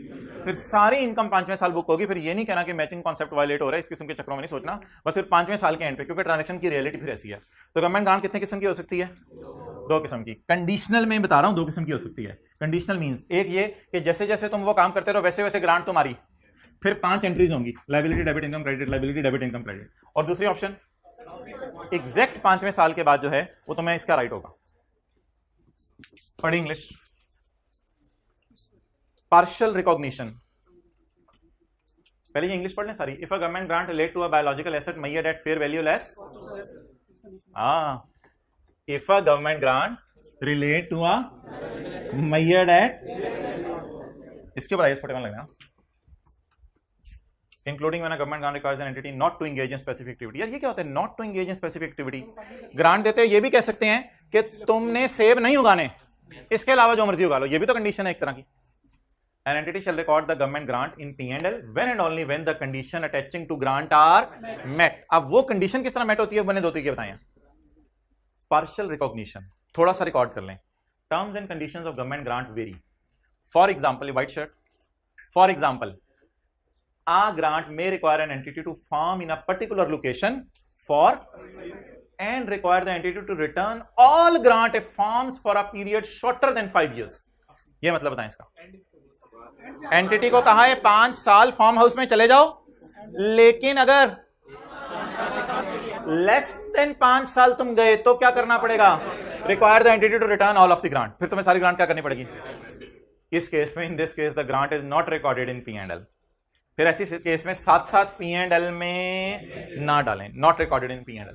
फिर सारी इनकम 5वें साल बुक होगी। फिर ये नहीं कहना कि मैचिंग कॉन्सेप्ट वायलेट हो रहा है, इस किस्म के चक्रों में नहीं सोचना, बस फिर 5वें साल के एंड पे, क्योंकि ट्रांजैक्शन की रियलिटी फिर ऐसी है। तो गवर्नमेंट ग्रांट कितने किस्म की हो सकती है? 2 किस्म की। कंडीशनल में बता रहा हूं 2 किस्म की हो सकती है। कंडीशनल मींस एक ये कि जैसे जैसे तुम वो काम करते रहो वैसे वैसे ग्रांट तुम्हारी, फिर 5 एंट्रीज होंगी, liability debit income credit, liability debit income credit. और दूसरी ऑप्शन एग्जैक्ट 5वें साल के बाद जो है वो तुम्हें इसका राइट होगा। पढ़ी इंग्लिश। पार्शियल रिकॉग्निशन, पहले ये इंग्लिश पढ़ लें सारी। If a government grant relate to a biological asset measured at fair value less, if a government grant relate to a measured at, इसके ऊपर IAS 41 लगना, including when a government grant requires an entity not to engage in specific activity। यार ये क्या होता है not to engage in specific activity? Grant देते हैं ये भी कह सकते हैं कि तुमने सेब नहीं उगाने, इसके अलावा जो मर्जी उगा लो, ये भी तो कंडीशन है एक तरह की। An entity shall record the government grant in P&L when and only when the condition attaching to grant are met। अब वो कंडीशन किस तरह मेट होती है मैंने 2 तरीके बताए हैं। पार्शियल रिकॉग्निशन, थोड़ा सा रिकॉर्ड कर लें। Terms and conditions of government grant very. For example, white shirt, for example a grant may require an entity to farm in a particular location for and require the entity to return all grant if farms for a period shorter than 5 years। ये मतलब बताएं इसका। एंटिटी को कहा है 5 साल फार्म हाउस में चले जाओ, लेकिन अगर लेस देन 5 साल तुम गए तो क्या करना पड़ेगा? Require the entity to return all of the grant. फिर तुम्हें सारी ग्रांट क्या करनी पड़ेगी? इस केस में, in this case the grant is not recorded in P&L। फिर ऐसी केस में साथ साथ P&L में ना डालें, not recorded in P&L,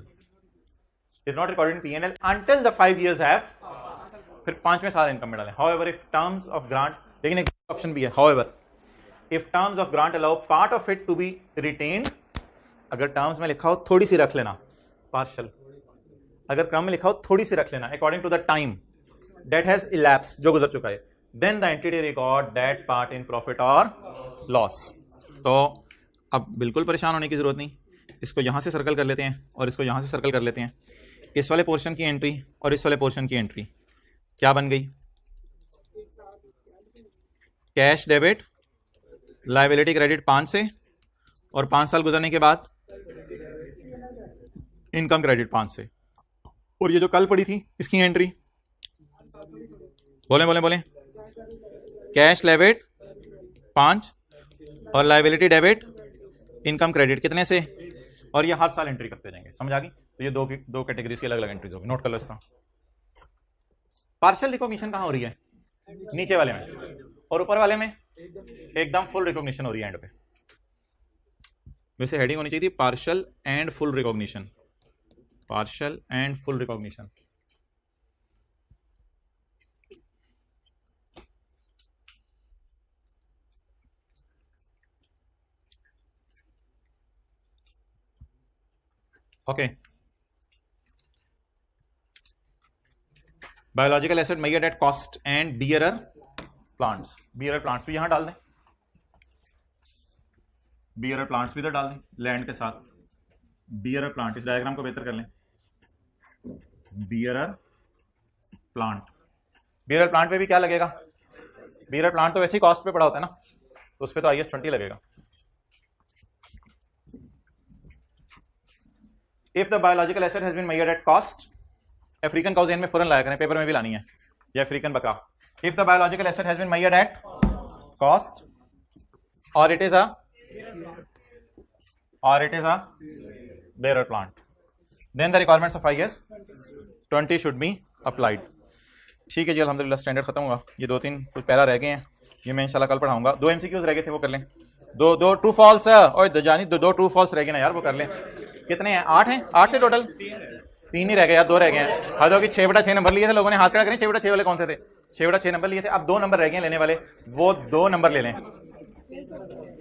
is not recorded in P&L until the 5 years have, फिर 5वें साल इनकम में डालें। However if terms of grant, लेकिन एक ऑप्शन भी है, however if terms of grant allow part of it to be retained, अगर टर्म्स में लिखा हो थोड़ी सी रख लेना, पार्शियल, अगर क्रम में लिखा हो थोड़ी सी रख लेना, according to the time, that has elapsed, जो गुजर चुका है, then the entity record that part in profit or loss. तो अब बिल्कुल परेशान होने की जरूरत नहीं, इसको यहां से सर्कल कर लेते हैं और इसको यहां से सर्कल कर लेते हैं। इस वाले पोर्शन की एंट्री और इस वाले पोर्शन की एंट्री क्या बन गई? कैश डेबिट, लायबिलिटी क्रेडिट 5 से, और 5 साल गुजरने के बाद इनकम क्रेडिट 5 से। और ये जो कल पड़ी थी इसकी एंट्री, बोले बोले बोले, कैश डेबिट 5 और लायबिलिटी डेबिट इनकम क्रेडिट कितने से, और ये हर साल एंट्री करते जाएंगे। समझ आ गई? तो ये दो कैटेगरीज की अलग अलग एंट्रीज होगी, नोट कर लो इसका। पार्शियल रिकॉग्निशन कहां हो रही है? नीचे वाले में, और ऊपर वाले में एकदम फुल रिकॉग्निशन हो रही है एंड पे। वैसे हेडिंग होनी चाहिए थी partial and full recognition, partial and full recognition. Okay, biological asset measured at cost and bearer plants, bearer plants भी यहां डाल दें, बियरर प्लांट्स भी इधर डाल दें लैंड के साथ। बियरर प्लांट, इस डायग्राम को बेहतर कर लें, बियरर प्लांट। बियरर प्लांट पे भी क्या लगेगा? बियरर प्लांट तो वैसे ही कॉस्ट पे पड़ा होता है ना, तो उस पर तो IAS 20 लगेगा। If the biological asset has been measured at cost, African cows में फौरन लाया करें, पेपर में भी लानी है, या अफ्रीकन बकरा। If the biological asset has been measured at cost और it is a bearer plant, then the requirements of IAS 20 should be applied। ठीक है जी, अल्हम्दुलिल्लाह स्टैंडर्ड खत्म हुआ। ये 2-3 कुछ पैरा रह गए हैं, ये मैं इंशाल्लाह कल पढ़ाऊंगा। 2 MCQs रह गए थे, वो कर लें। दो ट्रू फॉल्स और जानी दो ट्रू फॉल्स रह गए ना यार, वो कर लें। कितने हैं? 8 हैं, 8 थे टोटल, 3 ही रह गए यार, 2 रह गए हैं। हद होगी, 6/6 नंबर लिए थे लोगों ने, हाथ खड़ा करें। 6/6 वाले कौन से थे? 6/6 नंबर लिए थे। अब 2 नंबर रह गए लेने वाले, वो 2 नंबर ले लें।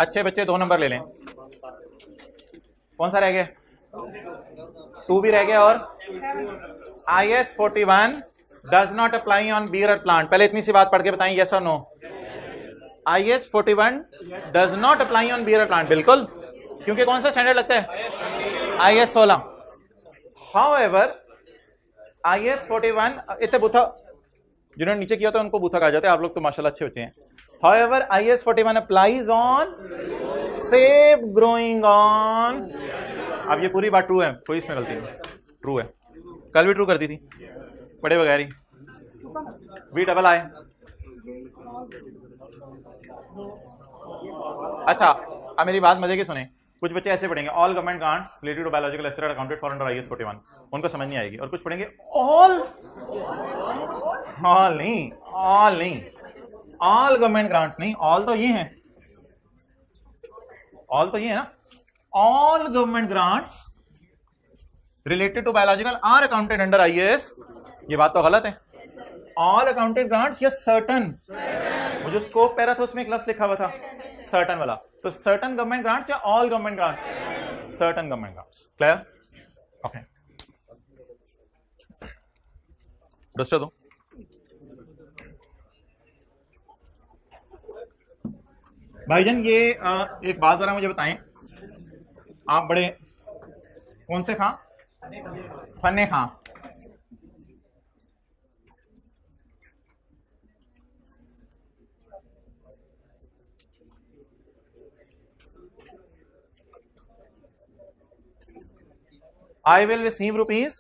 अच्छे बच्चे 2 नंबर ले लें। कौन सा रह गया? 2 भी रह गया। और IAS 41 does not apply on bearer plant. पहले इतनी सी बात पढ़ के बताएं, यस और no. IAS 41 does not apply on bearer plant, बिल्कुल, क्योंकि कौन सा स्टैंडर्ड लगता है? IAS 16। हाउएवर IAS 41 इतने बूथा जिन्होंने नीचे किया था उनको बूथा कहा जाता है, आप लोग तो माशाल्लाह अच्छे बच्चे हैं। However, IAS 41 applies on सेब ग्रोइंग ऑन। अब ये पूरी बात ट्रू है, कोई इसमें गलती नहीं, ट्रू है। कल भी ट्रू कर दी थी, पढ़े बगैर ही। VII। अच्छा, अब मेरी बात मजे की सुने। कुछ बच्चे ऐसे पढ़ेंगे, all government grants related to biological asset accounted for under IAS 41, उनको समझ नहीं आएगी। और कुछ पढ़ेंगे ऑल नहीं, ऑल गवर्नमेंट ग्रांट्स नहीं, ऑल तो ये है, ऑल तो ये है ना, all government grants related to biological are accounted under IAS। ये बात तो गलत है। ऑल अकाउंटेड ग्रांट्स या सर्टन, वो जो स्कोप पैरा था उसमें क्लास लिखा हुआ था सर्टन वाला, तो सर्टन गवर्नमेंट ग्रांट्स या all government grants? Certain government grants. Clear? Okay, दूसरा दो। भाईजान ये एक बात जरा मुझे बताएं, आप बड़े कौन से खां? फन्ने खां। I will receive rupees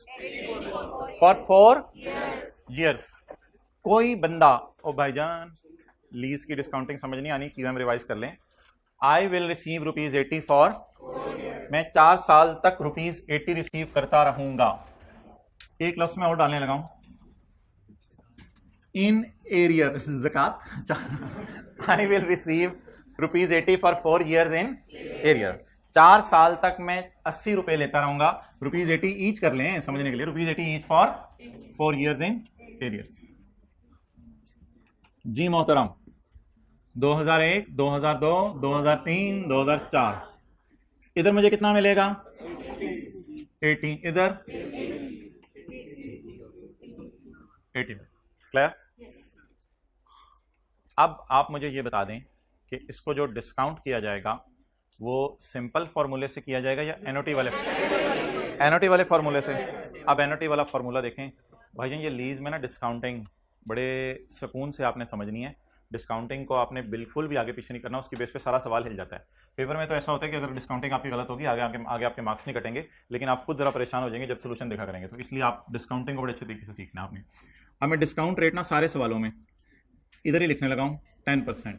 for 4 years। कोई बंदा, ओ भाईजान लीज की डिस्काउंटिंग समझ नहीं आनी, QM रिवाइज कर लें। I will receive rupees 80 for, मैं 4 साल तक rupees 80 रिसीव करता रहूंगा। एक लफ्ज में और डालने लगा हूं, इन एरियर ज़कात। I will receive rupees 80 for 4 years in arrear. 4 साल तक मैं 80 रुपए लेता रहूंगा। रुपीज 80 ईच कर लें समझने के लिए, rupees 80 each for 4 years in arrears. जी मोहतरम, 2001, 2002, 2003, 2004, इधर मुझे कितना मिलेगा? 80। इधर 80। क्लियर? अब आप मुझे ये बता दें कि इसको जो डिस्काउंट किया जाएगा वो सिंपल फॉर्मूले से किया जाएगा या एनओटी वाले फॉर्मूले से? अब एनओटी वाला फॉर्मूला देखें भाईजान, ये लीज में ना डिस्काउंटिंग बड़े सुकून से आपने समझनी है। डिस्काउंटिंग को आपने बिल्कुल भी आगे पीछे नहीं करना, उसकी बेस पे सारा सवाल हिल जाता है। पेपर में तो ऐसा होता है कि अगर डिस्काउंटिंग आपकी गलत होगी आगे आपके मार्क्स नहीं कटेंगे, लेकिन आप खुद जरा परेशान हो जाएंगे जब सोल्यूशन देखा करेंगे। तो इसलिए आप डिस्काउंटिंग को बड़े अच्छे तरीके से सीखना है आपने। अब मैं डिस्काउंट रेट ना सारे सवालों में इधर ही लिखने लगा हूँ 10%,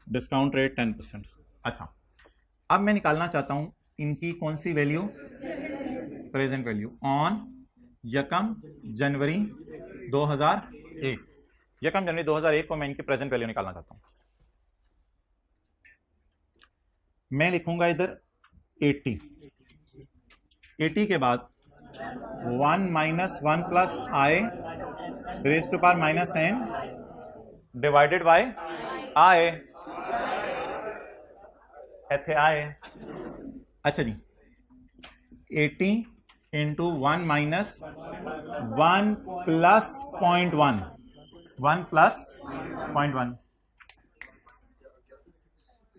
डिस्काउंट रेट 10%। अच्छा, अब मैं निकालना चाहता हूँ इनकी कौन सी वैल्यू, प्रेजेंट वैल्यू ऑन यकम जनवरी 2001। यकम जनवरी 2001 को मैं इनकी प्रेजेंट वैल्यू निकालना चाहता हूं। मैं लिखूंगा इधर 80 के बाद 1 minus 1 plus I raise to power minus n divided by I. इथे आए। अच्छा जी, 80 into 1 minus 1 plus 0.1, 1 plus 0.1,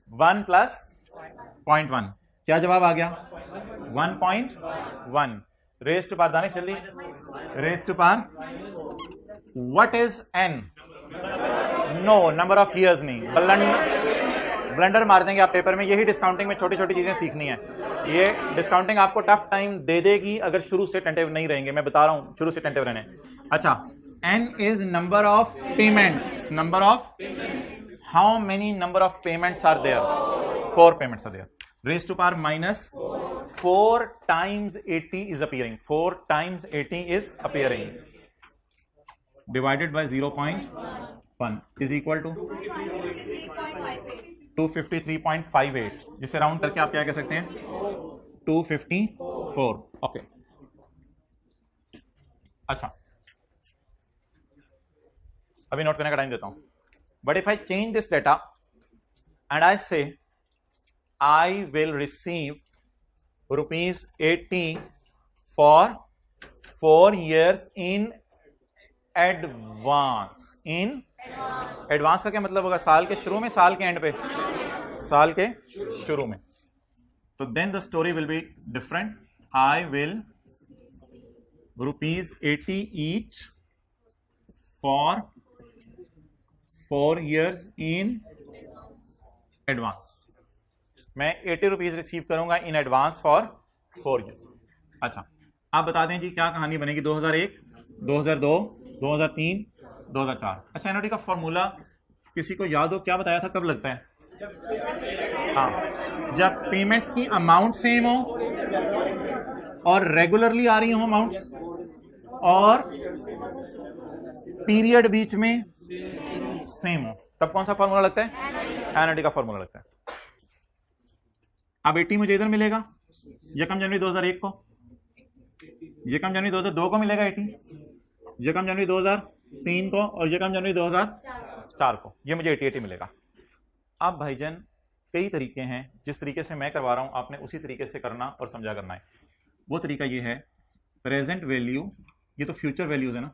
1 plus 0.1, क्या जवाब आ गया? 1.1 रेज टू पावर, दानिश जल्दी, raise to power what is n? No, number of years नहीं, ब्लंडर मार देंगे आप पेपर में। यही डिस्काउंटिंग में छोटी छोटी चीजें सीखनी है। ये डिस्काउंटिंग आपको टफ टाइम दे देगी अगर शुरू से टेंटिव नहीं रहेंगे, मैं बता रहा हूं, शुरू से टेंटिव रहने। अच्छा, n is number of payments, number of, how many number of payments are there? 4 payments are there. Raised to power minus 4 times 80 is appearing, 4 times 80 is appearing, divided by 0.1 is equal to 253.58, जिसे राउंड करके आप क्या कह सकते हैं? 254। ओके, अच्छा अभी नोट करने का टाइम देता हूं। But if I change this data and I say I will receive ₹80 for 4 years in advance. In advance का क्या मतलब होगा? साल के शुरू में, साल के एंड पे, साल के शुरू में। तो then the story will be different. I will ₹80 each for 4 years in advance. मैं ₹80 रिसीव करूंगा इन एडवांस फॉर 4 years। अच्छा, आप बता दें जी क्या कहानी बनेगी? 2001, 2002, 2003, 2004। अच्छा, एनओटी का फॉर्मूला किसी को याद हो? क्या बताया था, कब लगता है? हाँ, जब पेमेंट्स की अमाउंट सेम हो और रेगुलरली आ रही हो अमाउंट्स और पीरियड बीच में सेम हो, तब कौन सा फॉर्मूला लगता है? एनओटी का फॉर्मूला लगता है। अब 80 मुझे इधर मिलेगा यकम जनवरी 2001 को, यकम जनवरी 2002 को मिलेगा 80, यकम जनवरी 2003 को और यकम जनवरी 2004 को। ये मुझे 80 मिलेगा। अब भाईजान कई तरीके हैं, जिस तरीके से मैं करवा रहा हूं आपने उसी तरीके से करना और समझा करना है। वो तरीका ये है, प्रेजेंट वैल्यू, ये तो फ्यूचर वैल्यूज है ना,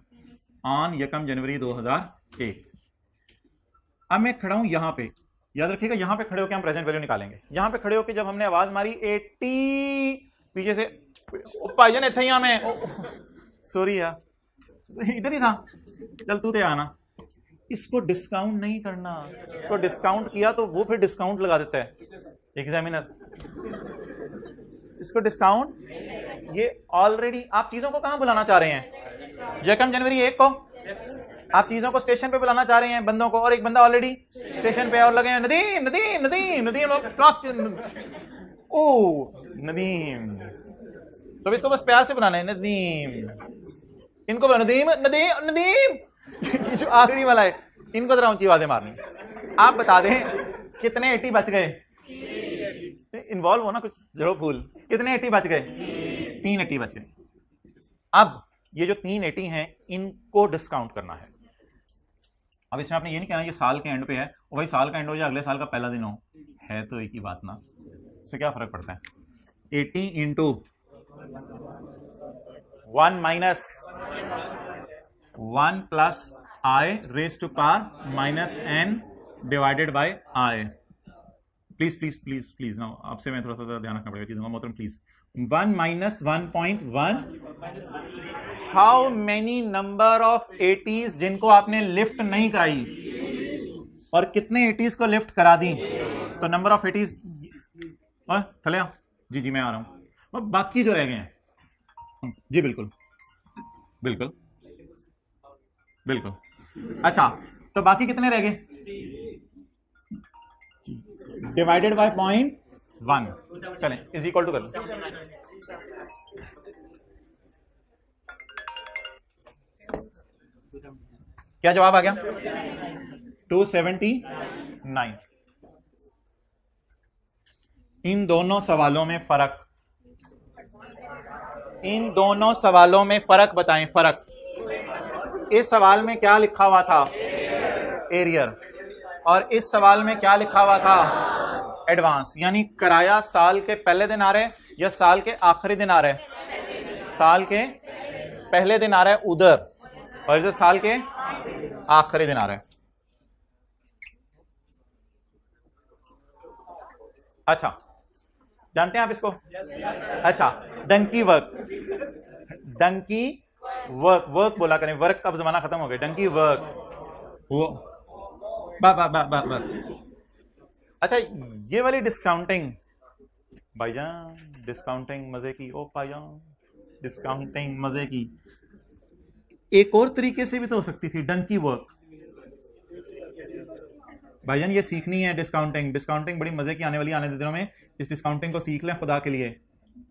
ऑन यकम जनवरी 2001। अब मैं खड़ा हूं यहां पे, याद रखिएगा यहां पे खड़े होकर हम प्रेजेंट वैल्यू निकालेंगे। यहां पे खड़े होकर जब हमने आवाज मारी 80, पीछे से भाईजान इतना ही में, सॉरी यार इधर ही था, चल तू ते आना। इसको डिस्काउंट नहीं करना, इसको डिस्काउंट किया तो वो फिर डिस्काउंट लगा देता है एग्जामिनर। इसको डिस्काउंट, ये ऑलरेडी आप चीजों को कहां बुलाना चाह रहे हैं? यकम जनवरी 1 को आप चीजों को स्टेशन पे बुलाना चाह रहे हैं, बंदों को, और एक बंदा ऑलरेडी स्टेशन पे और लगे हैं नदीम नदीम नदीम नदीम, ओ नदीम, तो इसको बस प्यार से बुलाना है नदीम, इनको नदीम नदीम नदीम। जो आखिरी वाला है इनको जरा ऊंची आवाजें मारनी। आप बता दें कितने 80 बच गए? इन्वॉल्व हो ना कुछ, जरो फूल। कितने 80 बच गए? 3 80 बच गए। अब ये जो 3 80 हैं इनको डिस्काउंट करना है। अब इसमें आपने ये नहीं कहना ये साल के एंड पे है, और भाई साल का एंड हो या अगले साल का पहला दिन हो, है तो एक ही बात ना, इससे क्या फर्क पड़ता है? 80 into 1 minus 1 plus I raise to power minus n divided by I. Please please please please now आपसे मैं थोड़ा सा ध्यान रखना पड़ेगा चीजों का। मोहतरम please 1 minus 1.1। How many number of 80s जिनको आपने लिफ्ट नहीं कराई और कितने 80s को लिफ्ट करा दी? तो नंबर ऑफ 80s चले आओ जी जी मैं आ रहा हूं। और बाकी जो रह गए हैं जी बिल्कुल बिल्कुल बिल्कुल। अच्छा तो बाकी कितने रह गए? डिवाइडेड बाय 0.1 चलें इज इक्वल टू कर लो। क्या जवाब आ गया? 279। इन दोनों सवालों में फर्क, इन दोनों सवालों में फर्क बताएं। फर्क, इस सवाल में क्या लिखा हुआ था? एरियर। और इस सवाल में क्या लिखा हुआ था? एडवांस। यानी किराया साल के पहले दिन आ रहा है या साल के आखिरी दिन आ रहा है? साल के पहले दिन आ रहा है उधर, और इधर साल के आखिरी दिन आ रहा है। अच्छा जानते हैं आप इसको? अच्छा donkey work, donkey work, work बोला करें, वर्क का जमाना खत्म हो गया। डंकी वर्क वो बस। अच्छा ये वाली डिस्काउंटिंग भाईजान, डिस्काउंटिंग मजे की। ओ भाईजान डिस्काउंटिंग मजे की। एक और तरीके से भी तो हो सकती थी, डंकी वर्क। भाईजान ये सीखनी है डिस्काउंटिंग। डिस्काउंटिंग बड़ी मजे की आने वाली, आने दिनों में इस डिस्काउंटिंग को सीख लें खुदा के लिए।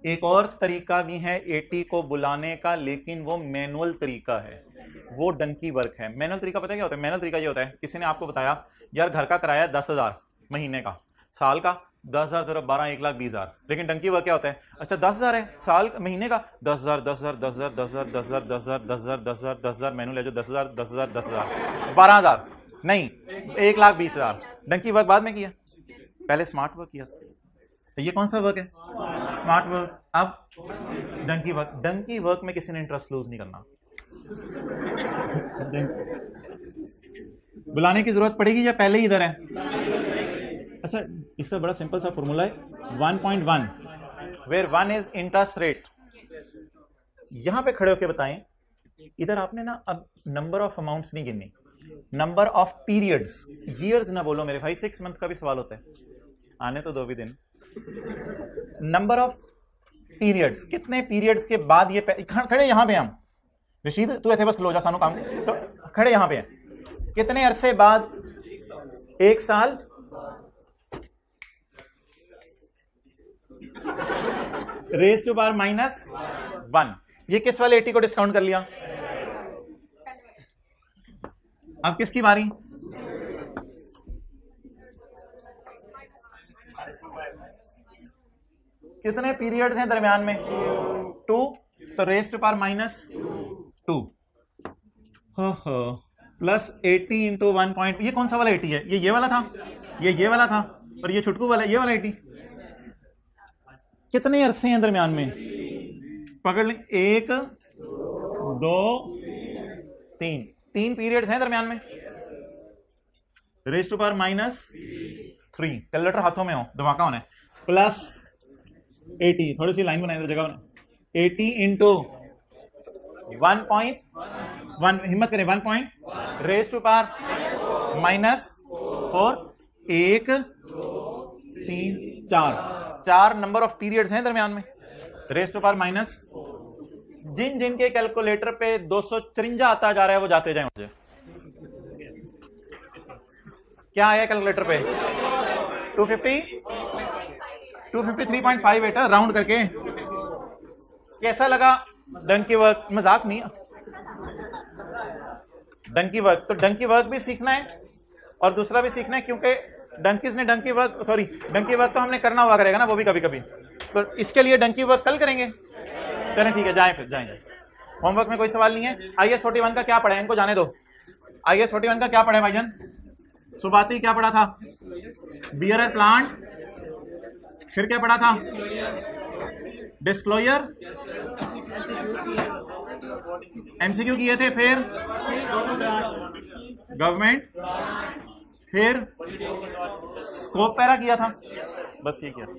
एक और तरीका भी है 80 को बुलाने का, लेकिन वो मैनुअल तरीका है, वो डंकी वर्क है। मैनुअल तरीका पता है क्या होता है? मैनुअल तरीका ये होता है, किसी ने आपको बताया यार घर का किराया 10,000 महीने का, साल का 10,000 ज़रा 12 1,20,000। लेकिन डंकी वर्क क्या होता है? अच्छा 10,000 है साल महीने का, 10,000 10,000 10,000 10,000 10,000 10,000 10,000 10,000 10,000 मैनुअल है जो 10,000 10,000 10,000 12,000 नहीं 1,20,000। डंकी वर्क बाद में किया, पहले स्मार्ट वर्क किया। तो ये कौन सा वर्क है? Smart work. अब डंकी वर्क। डंकी वर्क में किसी ने इंटरेस्ट लूज नहीं करना। बुलाने की जरूरत पड़ेगी या पहले ही इधर है? अच्छा इसका बड़ा सिंपल सा फॉर्मूला है 1.1 वेयर 1 इज इंटरेस्ट रेट। यहां पे खड़े होके बताएं, इधर आपने ना अब नंबर ऑफ अमाउंट्स नहीं गिननी, नंबर ऑफ पीरियड्स। ईयर्स ना बोलो मेरे भाई, 6 मंथ का भी सवाल होता है, आने तो 2 भी दिन। नंबर ऑफ पीरियड्स, कितने पीरियड्स के बाद ये खड़े यहां पे हम, रशीद तू ऐसे बस लो जा सानू काम, तो खड़े यहां पे हैं, कितने अरसे बाद? 1 साल। Raise to power -1। ये किस वाले 80 को डिस्काउंट कर लिया? अब किसकी बारी? कितने पीरियड्स हैं दरमियान में? 2, तो raise to power -2 plus 80 into 1 point. ये कौन सा वाला 80 है? ये वाला था, ये वाला था, और ये छुटकू वाला, ये वाला 80। कितने अरसे हैं दरमियान में? पकड़ लें, 1 2 3 पीरियड्स हैं दरमियान में। रेज टू पावर -3, कैलकुलेटर हाथों में हो, धमाका होना है, प्लस 80, थोड़ी सी लाइन बनाए जगह बना, 80 इंटू 1.1, हिम्मत करें 1. Raise to power -4, 1 3 4 number of periods हैं दरमियान में। रेज टू पावर माइनस, जिन जिनके कैलकुलेटर पे 253 आता जा रहा है वो जाते जाए मुझे। क्या आया कैलकुलेटर पे? 253.58 है, राउंड करके। कैसा लगा डंकी वर्क? मजाक नहीं, डंकी वर्क। तो डंकी वर्क भी सीखना है और दूसरा भी सीखना है, क्योंकि डंकीज ने donkey work, sorry donkey work तो हमने करना हुआ करेगा ना, वो भी कभी कभी, तो इसके लिए डंकी वर्क कल करेंगे। चलें ठीक है, जाएं फिर जाएंगे। होमवर्क में कोई सवाल नहीं है। IS 41 का क्या पढ़ा है? इनको जाने दो। IS 41 का क्या पढ़ा है भाईजान? सुबाती क्या पढ़ा था? Bearer plant. फिर क्या पढ़ा था? डिस्क्लोजर एमसीक्यू किए थे, फिर गवर्नमेंट, फिर स्कोप पैरा किया था, बस ये किया था।